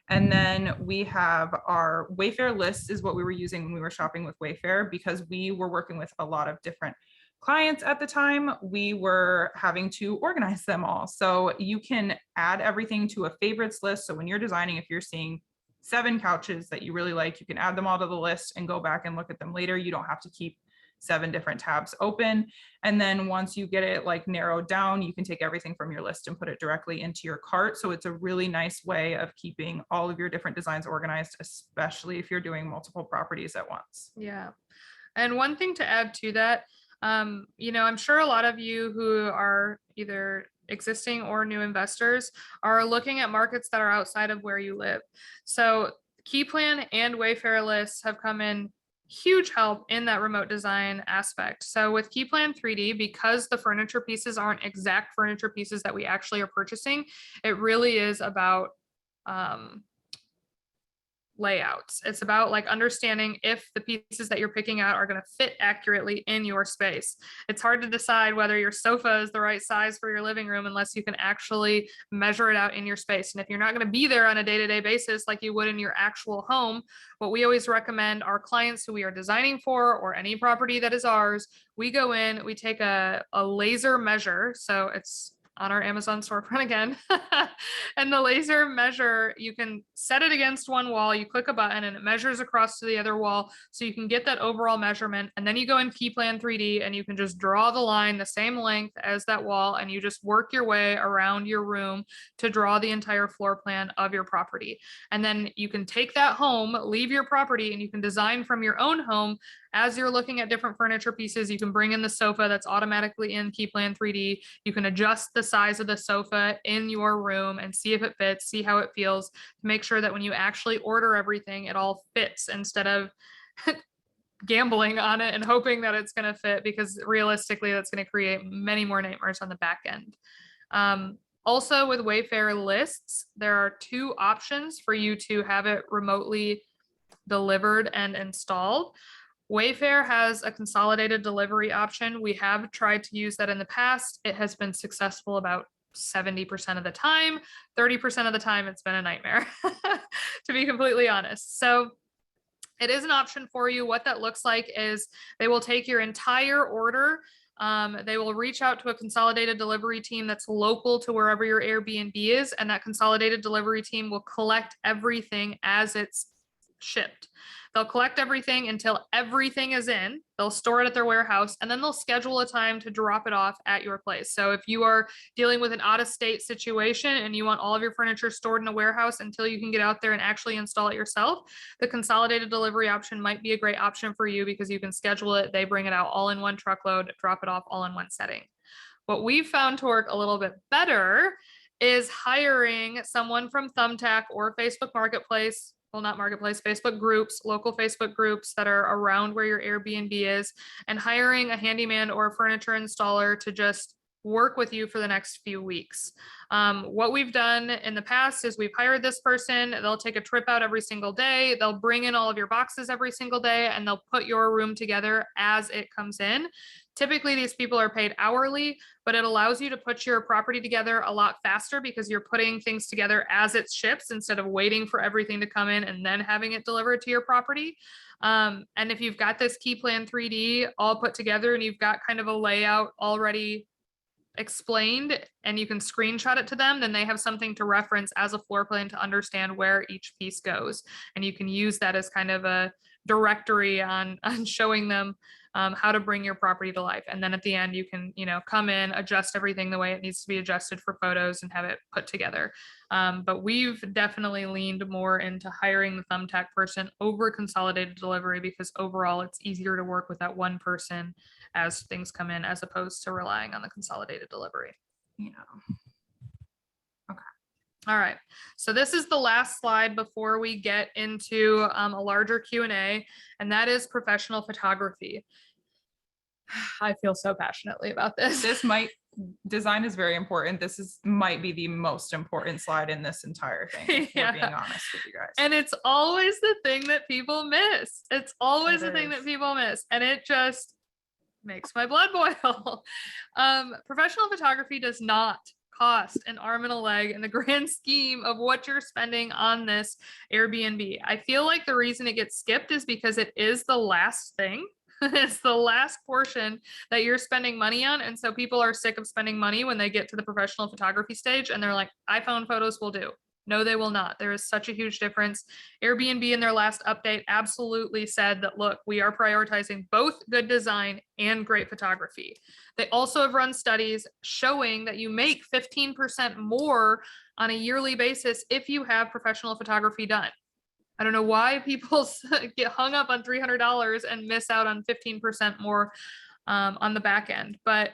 And then we have our Wayfair list is what we were using when we were shopping with Wayfair, because we were working with a lot of different clients at the time. We were having to organize them all. So you can add everything to a favorites list. So when you're designing, if you're seeing 7 couches that you really like, you can add them all to the list and go back and look at them later. You don't have to keep 7 different tabs open. And then once you get it like narrowed down, you can take everything from your list and put it directly into your cart. So it's a really nice way of keeping all of your different designs organized, especially if you're doing multiple properties at once. Yeah. And one thing to add to that, I'm sure a lot of you who are either existing or new investors are looking at markets that are outside of where you live. So KeyPlan and Wayfair lists have come in huge help in that remote design aspect. So with KeyPlan 3D, because the furniture pieces aren't exact furniture pieces that we actually are purchasing, it really is about layouts. It's about like understanding if the pieces that you're picking out are going to fit accurately in your space. It's hard to decide whether your sofa is the right size for your living room unless you can actually measure it out in your space. And if you're not going to be there on a day-to-day basis like you would in your actual home, what we always recommend our clients who we are designing for, or any property that is ours, we go in, we take a laser measure. So it's on our Amazon storefront again. And the laser measure, you can set it against one wall, you click a button and it measures across to the other wall. So you can get that overall measurement. And then you go in KeyPlan 3D and you can just draw the line the same length as that wall. And you just work your way around your room to draw the entire floor plan of your property. And then you can take that home, leave your property, and you can design from your own home. As you're looking at different furniture pieces, you can bring in the sofa that's automatically in KeyPlan 3D. You can adjust the size of the sofa in your room and see if it fits, see how it feels, to make sure that when you actually order everything, it all fits instead of gambling on it and hoping that it's going to fit, because realistically, that's going to create many more nightmares on the back end. Also, with Wayfair lists, there are two options for you to have it remotely delivered and installed. Wayfair has a consolidated delivery option. We have tried to use that in the past. It has been successful about 70% of the time. 30% of the time, it's been a nightmare, to be completely honest. So it is an option for you. What that looks like is they will take your entire order. They will reach out to a consolidated delivery team that's local to wherever your Airbnb is, and that consolidated delivery team will collect everything as it's shipped. They'll collect everything until everything is in. They'll store it at their warehouse, and then they'll schedule a time to drop it off at your place. So if you are dealing with an out-of-state situation and you want all of your furniture stored in a warehouse until you can get out there and actually install it yourself, the consolidated delivery option might be a great option for you, because you can schedule it. They bring it out all in one truckload, drop it off all in one setting. What we've found to work a little bit better is hiring someone from Thumbtack or Facebook Marketplace. Well, not Marketplace, Facebook groups, local Facebook groups that are around where your Airbnb is, and hiring a handyman or a furniture installer to just work with you for the next few weeks. What we've done in the past is we've hired this person. They'll take a trip out every single day. They'll bring in all of your boxes every single day, and they'll put your room together as it comes in. Typically, these people are paid hourly, but it allows you to put your property together a lot faster, because you're putting things together as it ships instead of waiting for everything to come in and then having it delivered to your property. And if you've got this KeyPlan 3D all put together and you've got kind of a layout already explained and you can screenshot it to them, then they have something to reference as a floor plan to understand where each piece goes. And you can use that as kind of a directory on showing them how to bring your property to life. And then at the end, you can, come in, adjust everything the way it needs to be adjusted for photos and have it put together. But we've definitely leaned more into hiring the Thumbtack person over consolidated delivery, because overall it's easier to work with that one person as things come in, as opposed to relying on the consolidated delivery. Yeah. All right, so this is the last slide before we get into a larger Q&A, and that is professional photography. I feel so passionately about this. Design is very important. Might be the most important slide in this entire thing, if we're being honest with you guys. And it's always the thing that people miss. It's always the thing that people miss, and it just makes my blood boil. Professional photography does not cost an arm and a leg in the grand scheme of what you're spending on this Airbnb. I feel like the reason it gets skipped is because it is the last thing. It's the last portion that you're spending money on. And so people are sick of spending money when they get to the professional photography stage and they're like, iPhone photos will do. No, they will not. There is such a huge difference. Airbnb in their last update absolutely said that, look, we are prioritizing both good design and great photography. They also have run studies showing that you make 15% more on a yearly basis if you have professional photography done. I don't know why people get hung up on $300 and miss out on 15% more on the back end. But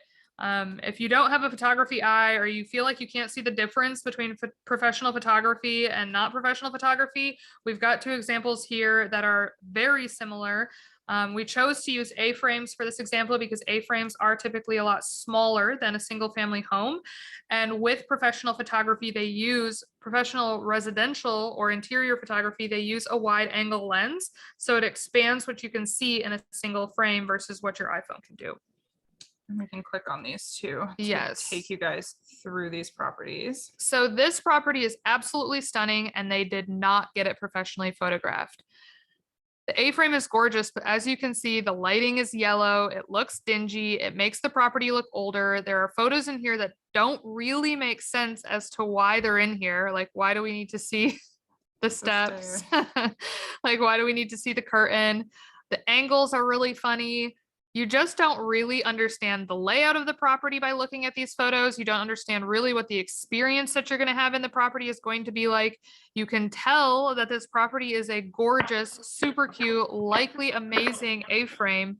if you don't have a photography eye, or you feel like you can't see the difference between professional photography and not professional photography, we've got two examples here that are very similar. We chose to use A-frames for this example because A-frames are typically a lot smaller than a single family home. And with professional photography, they use professional residential or interior photography, they use a wide angle lens. So it expands what you can see in a single frame versus what your iPhone can do. And we can click on these two to take you guys through these properties. So this property is absolutely stunning, and they did not get it professionally photographed. The A-frame is gorgeous, but as you can see, the lighting is yellow. It looks dingy. It makes the property look older. There are photos in here that don't really make sense as to why they're in here. Like, why do we need to see the steps? Like, why do we need to see the curtain? The angles are really funny. You just don't really understand the layout of the property by looking at these photos. You don't understand really what the experience that you're going to have in the property is going to be like. You can tell that this property is a gorgeous, super cute, likely amazing A-frame.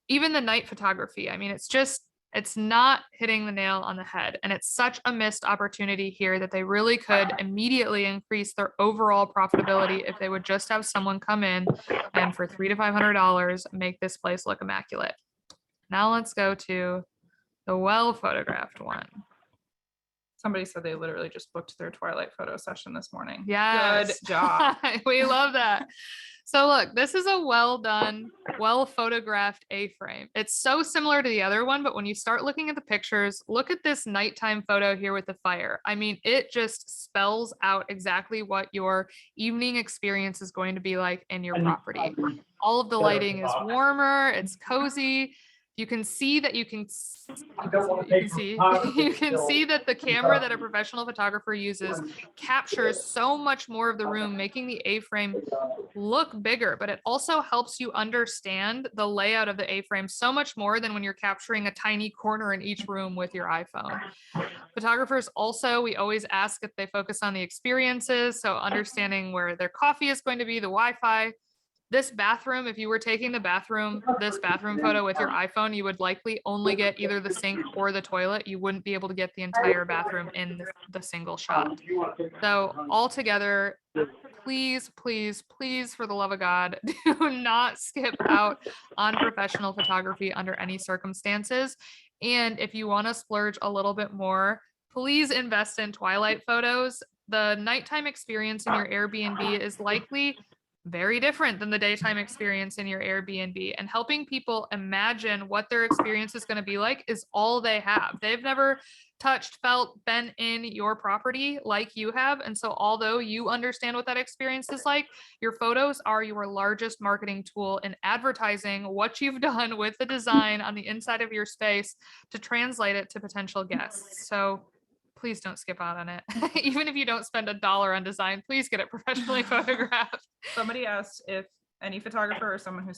Even the night photography, I mean, it's not hitting the nail on the head. And it's such a missed opportunity here that they really could immediately increase their overall profitability if they would just have someone come in and for $300 to $500 make this place look immaculate. Now let's go to the well photographed one. Somebody said they literally just booked their twilight photo session this morning. Yes. Good job. We love that. So look, this is a well done, well photographed A-frame. It's so similar to the other one, but when you start looking at the pictures, look at this nighttime photo here with the fire. I mean, it just spells out exactly what your evening experience is going to be like in your property. All of the lighting is warmer, it's cozy. You can see that you can see that the camera that a professional photographer uses captures so much more of the room, making the A-frame look bigger, but it also helps you understand the layout of the A-frame so much more than when you're capturing a tiny corner in each room with your iPhone. Photographers also, we always ask if they focus on the experiences, so understanding where their coffee is going to be, the Wi-Fi. This bathroom, if you were taking this bathroom photo with your iPhone, you would likely only get either the sink or the toilet. You wouldn't be able to get the entire bathroom in the single shot. So altogether, please, please, please, for the love of God, do not skip out on professional photography under any circumstances. And if you want to splurge a little bit more, please invest in twilight photos. The nighttime experience in your Airbnb is likely very different than the daytime experience in your Airbnb, and helping people imagine what their experience is going to be like is all they have. They've never touched, felt, been in your property like you have. And so although you understand what that experience is like, your photos are your largest marketing tool in advertising what you've done with the design on the inside of your space to translate it to potential guests. So please don't skip out on it. Even if you don't spend $1 on design, please get it professionally photographed. Somebody asked if any photographer or someone who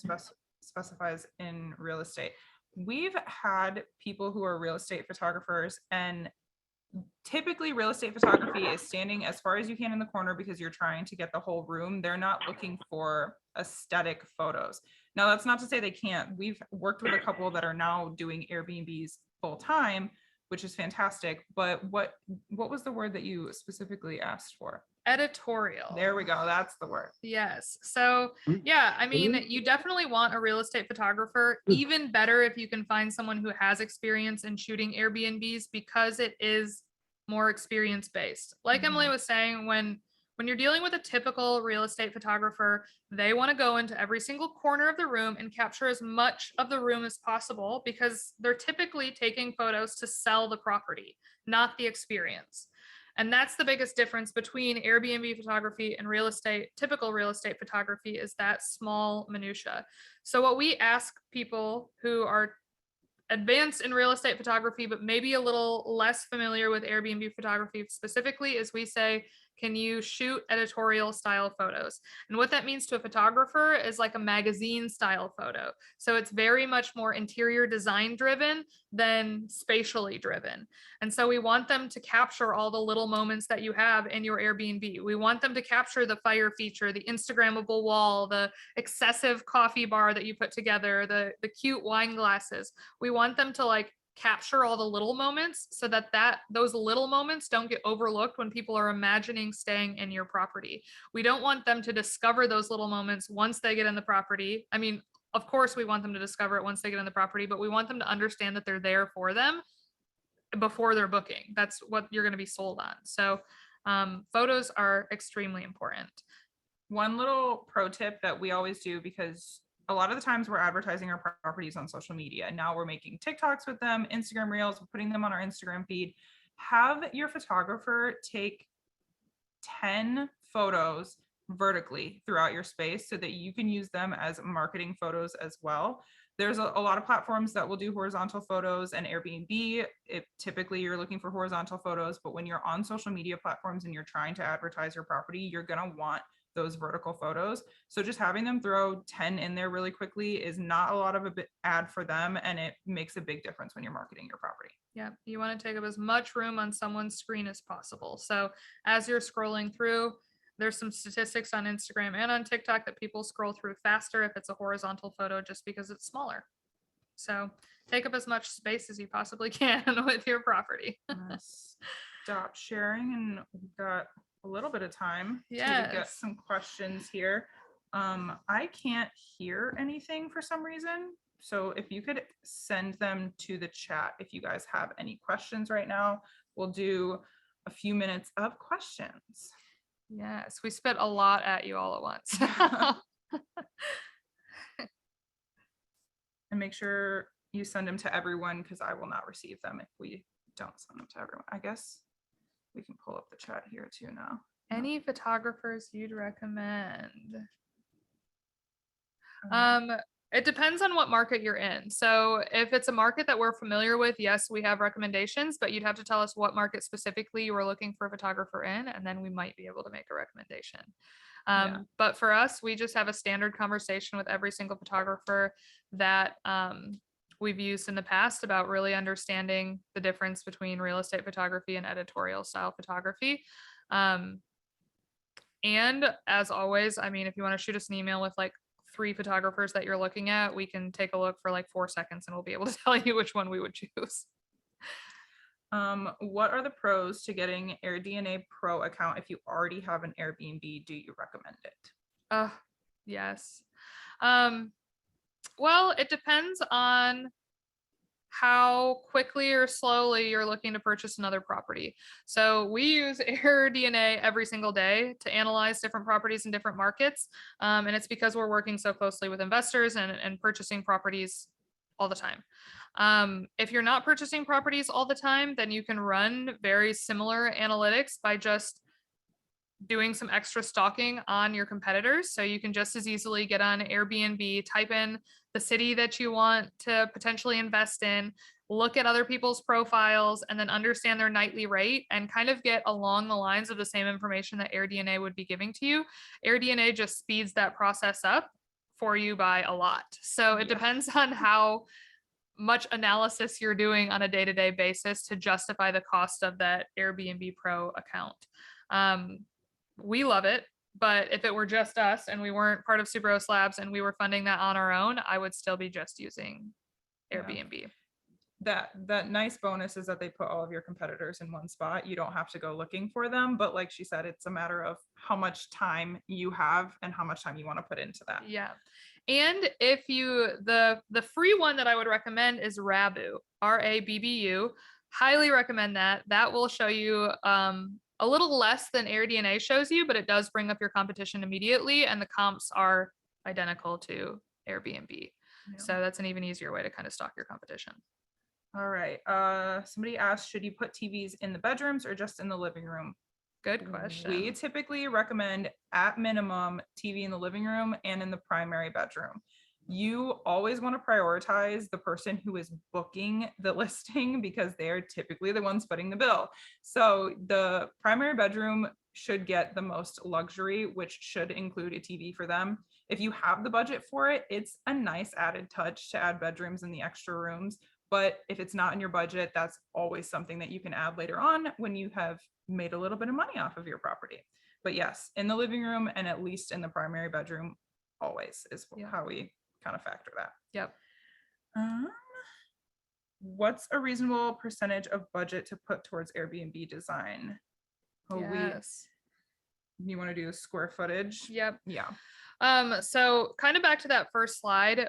specifies in real estate. We've had people who are real estate photographers, and typically real estate photography is standing as far as you can in the corner because you're trying to get the whole room. They're not looking for aesthetic photos. Now, that's not to say they can't. We've worked with a couple that are now doing Airbnbs full time, which is fantastic. But what was the word that you specifically asked for? Editorial. There we go. That's the word. Yes. So yeah, I mean, you definitely want a real estate photographer. Even better if you can find someone who has experience in shooting Airbnbs, because it is more experience based. Like Emily was saying, when you're dealing with a typical real estate photographer, they want to go into every single corner of the room and capture as much of the room as possible because they're typically taking photos to sell the property, not the experience. And that's the biggest difference between Airbnb photography and typical real estate photography, is that small minutia. So what we ask people who are advanced in real estate photography, but maybe a little less familiar with Airbnb photography specifically, is we say, can you shoot editorial style photos? And what that means to a photographer is like a magazine style photo. So it's very much more interior design driven than spatially driven. And so we want them to capture all the little moments that you have in your Airbnb. We want them to capture the fire feature, the Instagrammable wall, the excessive coffee bar that you put together, the cute wine glasses. We want them to like capture all the little moments so that those little moments don't get overlooked when people are imagining staying in your property. We don't want them to discover those little moments once they get in the property. I mean, of course we want them to discover it once they get in the property, but we want them to understand that they're there for them before they're booking. That's what you're going to be sold on. So photos are extremely important. One little pro tip that we always do, because a lot of the times we're advertising our properties on social media, and now we're making TikToks with them, Instagram reels, we're putting them on our Instagram feed. Have your photographer take 10 photos vertically throughout your space so that you can use them as marketing photos as well. There's a lot of platforms that will do horizontal photos, and Airbnb, if typically you're looking for horizontal photos, but when you're on social media platforms and you're trying to advertise your property, you're going to want those vertical photos. So just having them throw 10 in there really quickly is not a lot of ad for them, and it makes a big difference when you're marketing your property. Yeah, you want to take up as much room on someone's screen as possible. So as you're scrolling through, there's some statistics on Instagram and on TikTok that people scroll through faster if it's a horizontal photo just because it's smaller. So take up as much space as you possibly can with your property. Stop sharing, and we've got a little bit of time to get Yes. some questions here. I can't hear anything for some reason. So if you could send them to the chat, if you guys have any questions right now, we'll do a few minutes of questions. Yes, we spit a lot at you all at once. And make sure you send them to everyone, because I will not receive them if we don't send them to everyone. I guess we can pull up the chat here too now. Any photographers you'd recommend? It depends on what market you're in. So if it's a market that we're familiar with, yes, we have recommendations, but you'd have to tell us what market specifically you were looking for a photographer in, and then we might be able to make a recommendation. But for us, we just have a standard conversation with every single photographer that we've used in the past about really understanding the difference between real estate photography and editorial style photography. And as always, I mean, if you want to shoot us an email with like 3 photographers that you're looking at, we can take a look for like 4 seconds and we'll be able to tell you which one we would choose. What are the pros to getting AirDNA Pro account? If you already have an Airbnb, do you recommend it? Yes. Well, it depends on how quickly or slowly you're looking to purchase another property. So we use AirDNA every single day to analyze different properties in different markets. And it's because we're working so closely with investors and purchasing properties all the time. If you're not purchasing properties all the time, then you can run very similar analytics by just doing some extra stalking on your competitors. So you can just as easily get on Airbnb, type in the city that you want to potentially invest in, look at other people's profiles, and then understand their nightly rate and kind of get along the lines of the same information that AirDNA would be giving to you. AirDNA just speeds that process up for you by a lot. So it depends on how much analysis you're doing on a day-to-day basis to justify the cost of that Airbnb Pro account. We love it, but if it were just us and we weren't part of Superos Labs and we were funding that on our own, I would still be just using Airbnb. That nice bonus is that they put all of your competitors in one spot. You don't have to go looking for them, but like she said, it's a matter of how much time you have and how much time you want to put into that. Yeah. And if you, the free one that I would recommend is Rabbu, RABBU. Highly recommend that. That will show you a little less than AirDNA shows you, but it does bring up your competition immediately, and the comps are identical to Airbnb. So that's an even easier way to kind of stalk your competition. All right. Somebody asked, should you put TVs in the bedrooms or just in the living room? Good question. We typically recommend at minimum TV in the living room and in the primary bedroom. You always want to prioritize the person who is booking the listing because they're typically the ones footing the bill. So the primary bedroom should get the most luxury, which should include a TV for them. If you have the budget for it, it's a nice added touch to add bedrooms in the extra rooms. But if it's not in your budget, that's always something that you can add later on when you have made a little bit of money off of your property. But yes, in the living room and at least in the primary bedroom, always is how we kind of factor that. Yep. What's a reasonable percentage of budget to put towards Airbnb design? You want to do the square footage? Yep. Yeah. So kind of back to that first slide,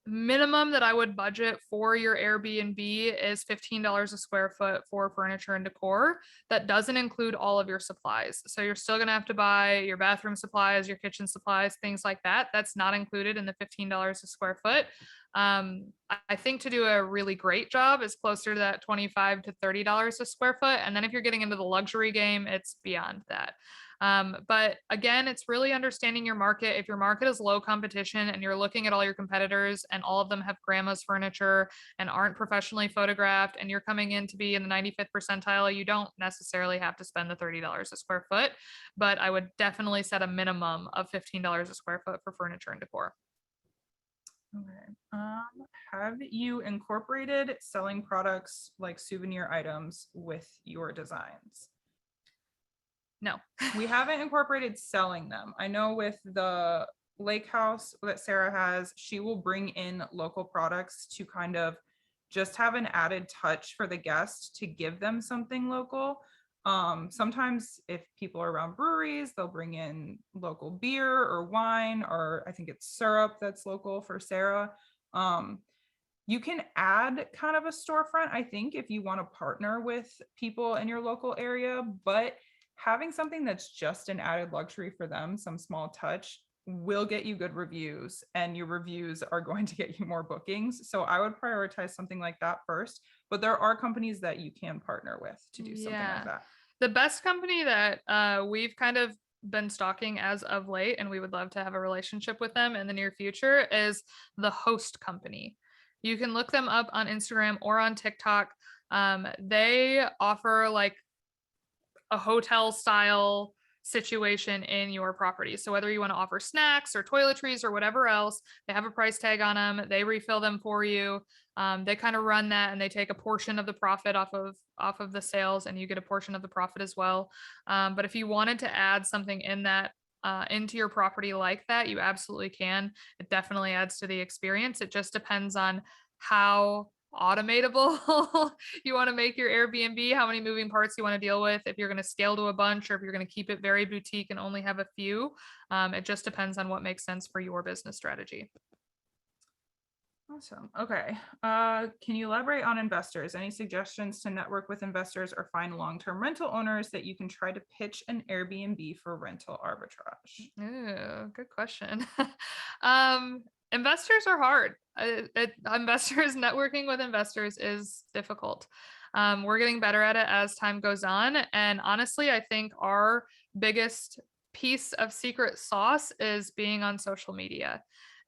minimum that I would budget for your Airbnb is $15 a square foot for furniture and decor. That doesn't include all of your supplies. So you're still going to have to buy your bathroom supplies, your kitchen supplies, things like that. That's not included in the $15 a square foot. I think to do a really great job is closer to that $25 to $30 a square foot. And then if you're getting into the luxury game, it's beyond that. But again, it's really understanding your market. If your market is low competition and you're looking at all your competitors and all of them have grandma's furniture and aren't professionally photographed and you're coming in to be in the 95th percentile, you don't necessarily have to spend the $30 a square foot, but I would definitely set a minimum of $15 a square foot for furniture and decor. Okay. Have you incorporated selling products like souvenir items with your designs? No. We haven't incorporated selling them. I know with the lake house that Sarah has, she will bring in local products to kind of just have an added touch for the guest to give them something local. Sometimes if people are around breweries, they'll bring in local beer or wine, or I think it's syrup that's local for Sarah. You can add kind of a storefront, I think, if you want to partner with people in your local area, but having something that's just an added luxury for them, some small touch, will get you good reviews, and your reviews are going to get you more bookings. So I would prioritize something like that first, but there are companies that you can partner with to do something like that. The best company that we've kind of been stalking as of late, and we would love to have a relationship with them in the near future, is the Host Company. You can look them up on Instagram or on TikTok. They offer like a hotel style situation in your property. So whether you want to offer snacks or toiletries or whatever else, they have a price tag on them. They refill them for you. They kind of run that, and they take a portion of the profit off of the sales, and you get a portion of the profit as well. But if you wanted to add something in that into your property like that, you absolutely can. It definitely adds to the experience. It just depends on how automatable you want to make your Airbnb, how many moving parts you want to deal with, if you're going to scale to a bunch or if you're going to keep it very boutique and only have a few. It just depends on what makes sense for your business strategy. Awesome. Okay. Can you elaborate on investors? Any suggestions to network with investors or find long-term rental owners that you can try to pitch an Airbnb for rental arbitrage? Ooh, good question. Investors are hard. Investors networking with investors is difficult. We're getting better at it as time goes on, and honestly, I think our biggest piece of secret sauce is being on social media.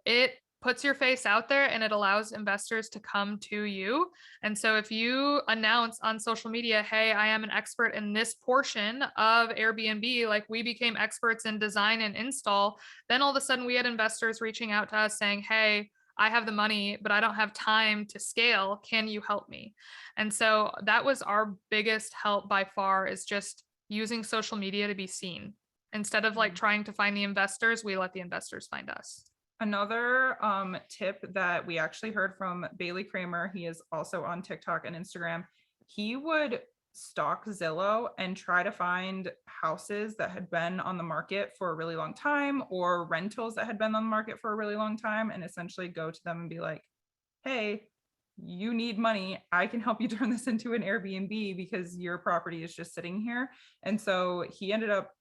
It puts your face out there and it allows investors to come to you. And so if you announce on social media, hey, I am an expert in this portion of Airbnb, like we became experts in design and install, then all of a sudden we had investors reaching out to us saying, hey, I have the money, but I don't have time to scale. Can you help me? And so that was our biggest help by far, is just using social media to be seen. Instead of like trying to find the investors, we let the investors find us. Another tip that we actually heard from Bailey Kramer, he is also on TikTok and Instagram. He would stalk Zillow and try to find houses that had been on the market for a really long time, or rentals that had been on the market for a really long time, and essentially go to them and be like, hey, you need money. I can help you turn this into an Airbnb because your property is just sitting here. And so he ended up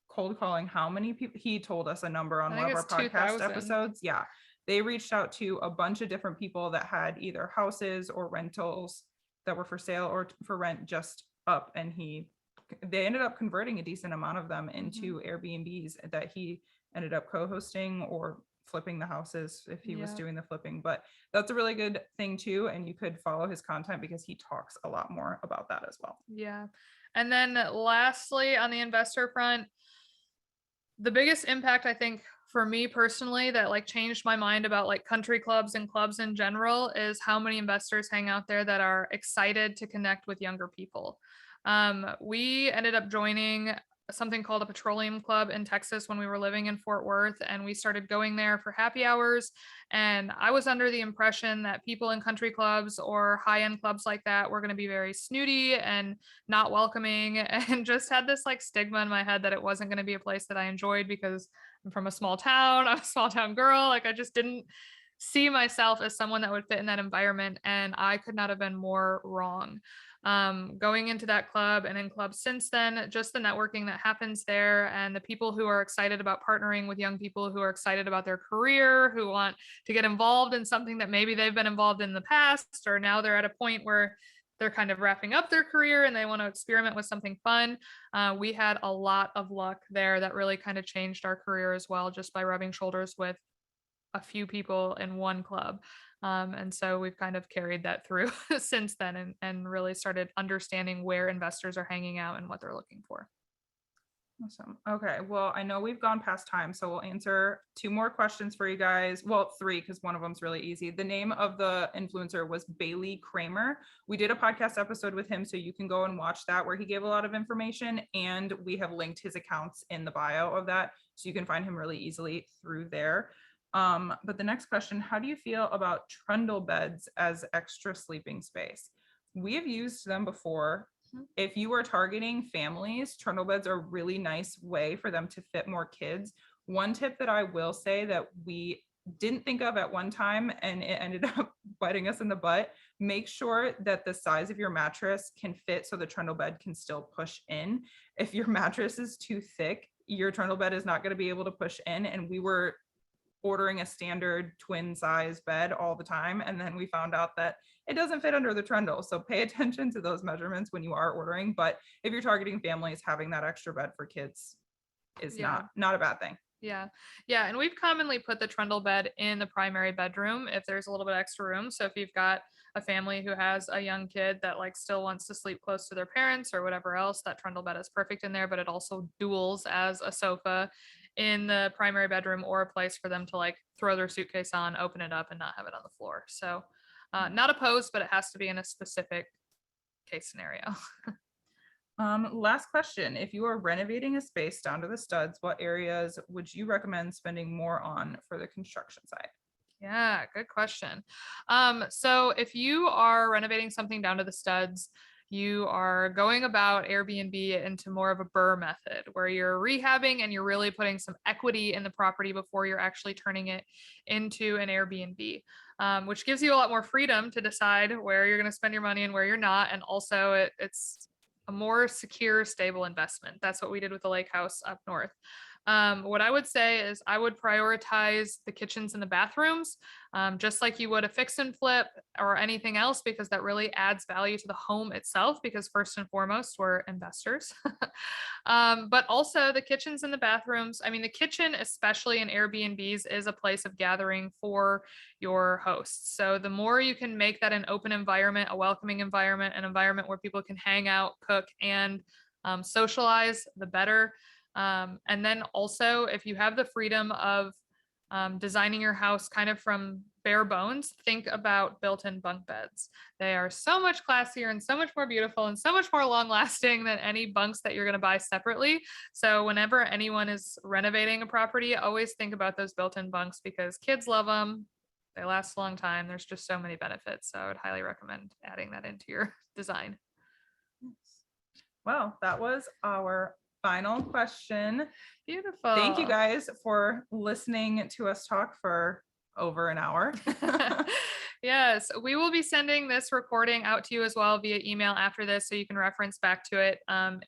cold calling how many people. He told us a number on one of our podcast 2,000 episodes. Yeah. They reached out to a bunch of different people that had either houses or rentals that were for sale or for rent just up. And they ended up converting a decent amount of them into Airbnbs that he ended up co-hosting or flipping the houses if he was doing the flipping. But that's a really good thing too. And you could follow his content because he talks a lot more about that as well. Yeah. And then lastly, on the investor front, the biggest impact I think for me personally that like changed my mind about like country clubs and clubs in general is how many investors hang out there that are excited to connect with younger people. We ended up joining something called a petroleum club in Texas when we were living in Fort Worth, and we started going there for happy hours. And I was under the impression that people in country clubs or high-end clubs like that were going to be very snooty and not welcoming, and just had this like stigma in my head that it wasn't going to be a place that I enjoyed because I'm from a small town. I'm a small town girl. Like I just didn't see myself as someone that would fit in that environment, and I could not have been more wrong. Going into that club and in clubs since then, just the networking that happens there and the people who are excited about partnering with young people who are excited about their career, who want to get involved in something that maybe they've been involved in the past, or now they're at a point where they're kind of wrapping up their career and they want to experiment with something fun. We had a lot of luck there that really kind of changed our career as well, just by rubbing shoulders with a few people in one club. And so we've kind of carried that through since then, and really started understanding where investors are hanging out and what they're looking for. Awesome. Okay. Well, I know we've gone past time, so we'll answer 2 more questions for you guys. Well, 3, because one of them's really easy. The name of the influencer was Bailey Kramer. We did a podcast episode with him, so you can go and watch that where he gave a lot of information, and we have linked his accounts in the bio of that, so you can find him really easily through there. But the next question, how do you feel about trundle beds as extra sleeping space? We have used them before. If you are targeting families, trundle beds are a really nice way for them to fit more kids. One tip that I will say that we didn't think of at one time and it ended up biting us in the butt, make sure that the size of your mattress can fit so the trundle bed can still push in. If your mattress is too thick, your trundle bed is not going to be able to push in. And we were ordering a standard twin size bed all the time. And then we found out that it doesn't fit under the trundle. So pay attention to those measurements when you are ordering. But if you're targeting families, having that extra bed for kids is not a bad thing. Yeah. Yeah. And we've commonly put the trundle bed in the primary bedroom if there's a little bit extra room. So if you've got a family who has a young kid that like still wants to sleep close to their parents or whatever else, that trundle bed is perfect in there, but it also duals as a sofa in the primary bedroom or a place for them to like throw their suitcase on, open it up and not have it on the floor. So not opposed, but it has to be in a specific case scenario. Last question. If you are renovating a space down to the studs, what areas would you recommend spending more on for the construction side? Yeah, good question. So if you are renovating something down to the studs, you are going about Airbnb into more of a BRRRR method where you're rehabbing and you're really putting some equity in the property before you're actually turning it into an Airbnb, which gives you a lot more freedom to decide where you're going to spend your money and where you're not. And also it's a more secure, stable investment. That's what we did with the lake house up north. What I would say is I would prioritize the kitchens and the bathrooms, just like you would a fix and flip or anything else, because that really adds value to the home itself, because first and foremost, we're investors. But also the kitchens and the bathrooms. I mean, the kitchen, especially in Airbnbs, is a place of gathering for your hosts. So the more you can make that an open environment, a welcoming environment, an environment where people can hang out, cook, and socialize, the better. And then also, if you have the freedom of designing your house kind of from bare bones, think about built-in bunk beds. They are so much classier and so much more beautiful and so much more long-lasting than any bunks that you're going to buy separately. So whenever anyone is renovating a property, always think about those built-in bunks, because kids love them. They last a long time. There's just so many benefits. So I would highly recommend adding that into your design. Well, that was our final question. Beautiful. Thank you guys for listening to us talk for over an hour. Yes, we will be sending this recording out to you as well via email after this, so you can reference back to it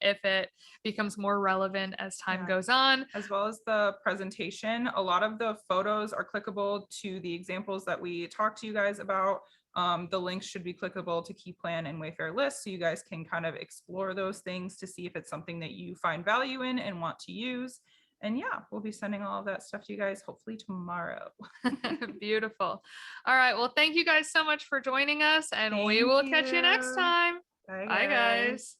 if it becomes more relevant as time goes on. As well as the presentation. A lot of the photos are clickable to the examples that we talked to you guys about. The links should be clickable to Key Plan and Wayfair List, so you guys can kind of explore those things to see if it's something that you find value in and want to use. And yeah, we'll be sending all of that stuff to you guys hopefully tomorrow. Beautiful. All right. Well, thank you guys so much for joining us, and we will catch you next time. Bye, Bye, guys.